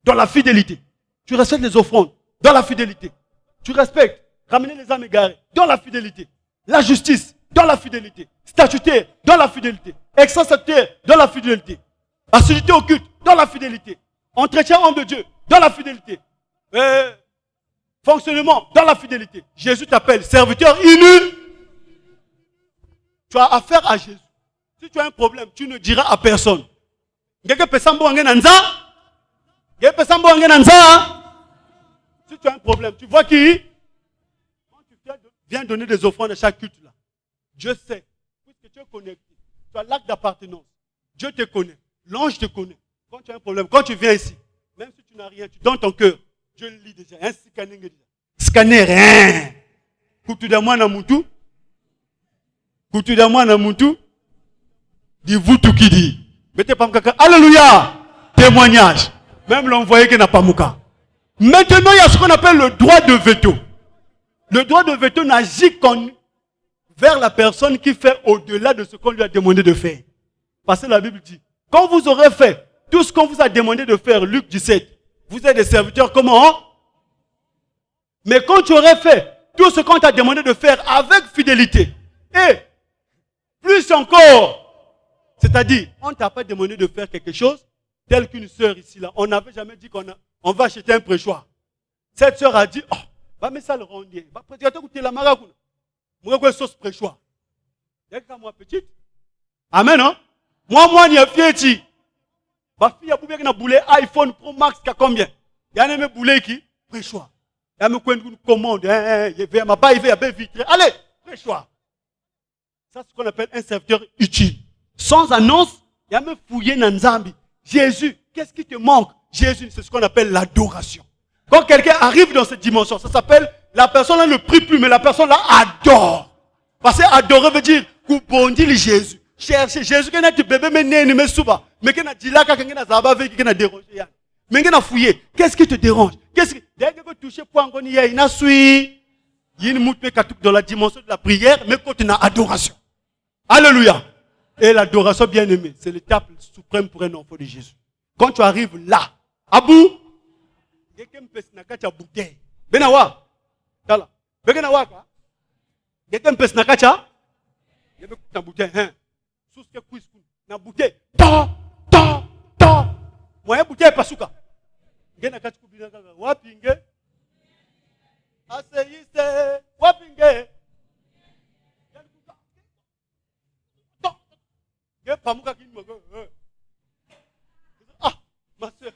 Dans la fidélité. Tu respectes les offrandes. Dans la fidélité. Tu respectes. Ramener les âmes égarées. Dans la fidélité. La justice. Dans la fidélité. Statutaire. Dans la fidélité. Extra-statutaire. Dans la fidélité. Assiduité au culte. Dans la fidélité. Entretien homme de Dieu. Dans la fidélité. Fonctionnement. Dans la fidélité. Jésus t'appelle serviteur inutile. Tu as affaire à Jésus. Si tu as un problème, tu ne diras à personne. Si tu as un problème, tu vois qui? Quand tu viens donner des offrandes à chaque culte là, Dieu sait, puisque tu es connecté, tu as l'acte d'appartenance. Dieu te connaît, l'ange te connaît. Quand tu as un problème, quand tu viens ici, même si tu n'as rien, tu donnes ton cœur. Dieu le lit déjà. Un scanner. Scanner, rien. Koutu d'amoi na moutou. Koutu d'amoi na moutou. Dis-vous tout qui dit. Mettez pas mkaka. Alléluia. Témoignage. Même l'envoyé qui n'a pas mouka. Maintenant, il y a ce qu'on appelle le droit de veto. Le droit de veto n'agit qu'en vers la personne qui fait au-delà de ce qu'on lui a demandé de faire. Parce que la Bible dit, quand vous aurez fait tout ce qu'on vous a demandé de faire, Luc 17, vous êtes des serviteurs comment? Mais quand tu aurais fait tout ce qu'on t'a demandé de faire avec fidélité, et plus encore, c'est-à-dire, on ne t'a pas demandé de faire quelque chose tel qu'une sœur ici, là. On n'avait jamais dit qu'on va acheter un préchoir. Cette sœur a dit, va mettre ça le rondier. Va prédicateur goûter la maracouna. Moi, je sauce préchoir. Il y a moi petite. Amen, hein? Moi, il y a fieti. Ma fille a bouillé qui a boulé iPhone Pro Max qui a combien? Il y a un boulé qui préchoir. Il y a une commande. Il y a ma baille, il y a un vitré. Allez, préchoir. Ça, c'est ce qu'on appelle un serviteur utile. Sans annonce, il y a même fouillé dans Nzambi. Jésus, qu'est-ce qui te manque? Jésus, c'est ce qu'on appelle l'adoration. Quand quelqu'un arrive dans cette dimension, ça s'appelle, la personne là ne prie plus, mais la personne là adore. Parce que adorer veut dire, coupondi Jésus. Chercher Jésus, qui a dit bébé, mais né, mais souba. Mais qui a dit là, qui a zaba, qui a dérangé. Mais qui a fouillé. Qu'est-ce qui te dérange? Qu'est-ce qui, dès que tu touches point, il y a une assoui. Il y a une moutée dans la dimension de la prière, mais quand tu as adoration. Alléluia. Et l'adoration bien-aimée, c'est l'étape suprême pour un enfant de Jésus. Quand tu arrives là, Abou, quelqu'un peut se nakacha bouteille. Benawa, tala. Benawa ka. Quelqu'un peut se nakacha. Il y a une bouteille, hein. Sous ce que na bouteille. Ta. Moi bouteille pasuka. Gena kacha kubina kaka. Wapinge. Aseyiste. Wapinge. Ma soeur.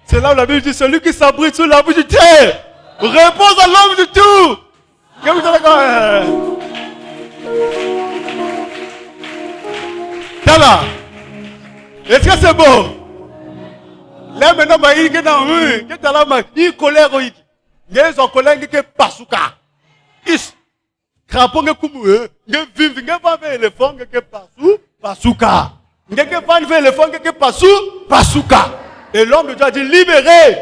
C'est là où la Bible dit, celui qui s'abrite sous la bouche du terre repose à l'homme de tout. Tala. Est-ce que c'est beau? Là maintenant, il y a une colère. Il y a une colère qui est pasuka. Crapaud nge kumu nge vive nge va vers éléphant nge pasu pasuka. Nge va vers éléphant nge pasu pasuka. Et l'homme de Dieu a dit libéré.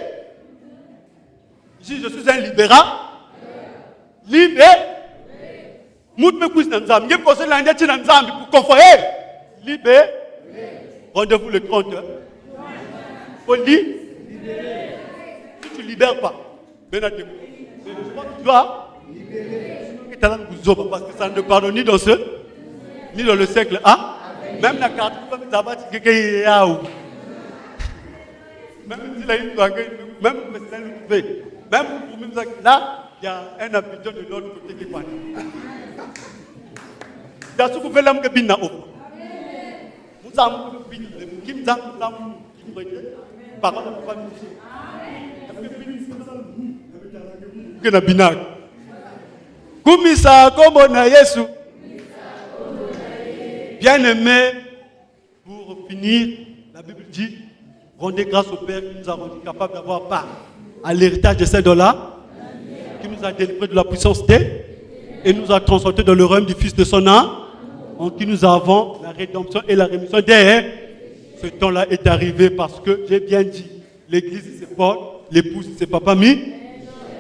Ici je suis un libéral. Libéré. Mout me couche dans Nzambi. Nge conseille l'année dans Nzambi pour conforter. Libéré. Rendez-vous le 30. Faut dire. Si tu ne libères pas, ben à tu dois libérer. Parce que ça ne pardonne ni dans ni dans le siècle A. Même la carte, même si là, il y a un habitant de l'autre côté qui parle. Il y a ce que vous faites là, vous bina au. Vous avez qui me dit, Kumisa komona Yesu. Bien-aimé, pour finir, la Bible dit, rendez grâce au Père qui nous a rendu capables d'avoir part à l'héritage de ces dollars, qui nous a délivré de la puissance des et nous a transportés dans le royaume du Fils de son âme, en qui nous avons la rédemption et la rémission des. Ce temps-là est arrivé parce que j'ai bien dit, l'église c'est Paul, l'épouse c'est Papa Mi.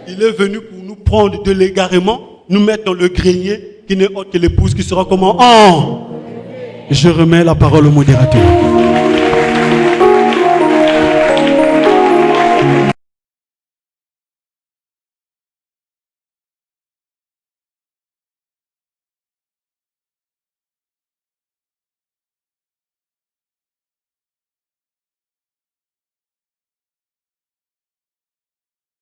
Il est venu pour nous prendre de l'égarement, nous mettre dans le grenier qui n'est autre que l'épouse qui sera comment. Je remets la parole au modérateur.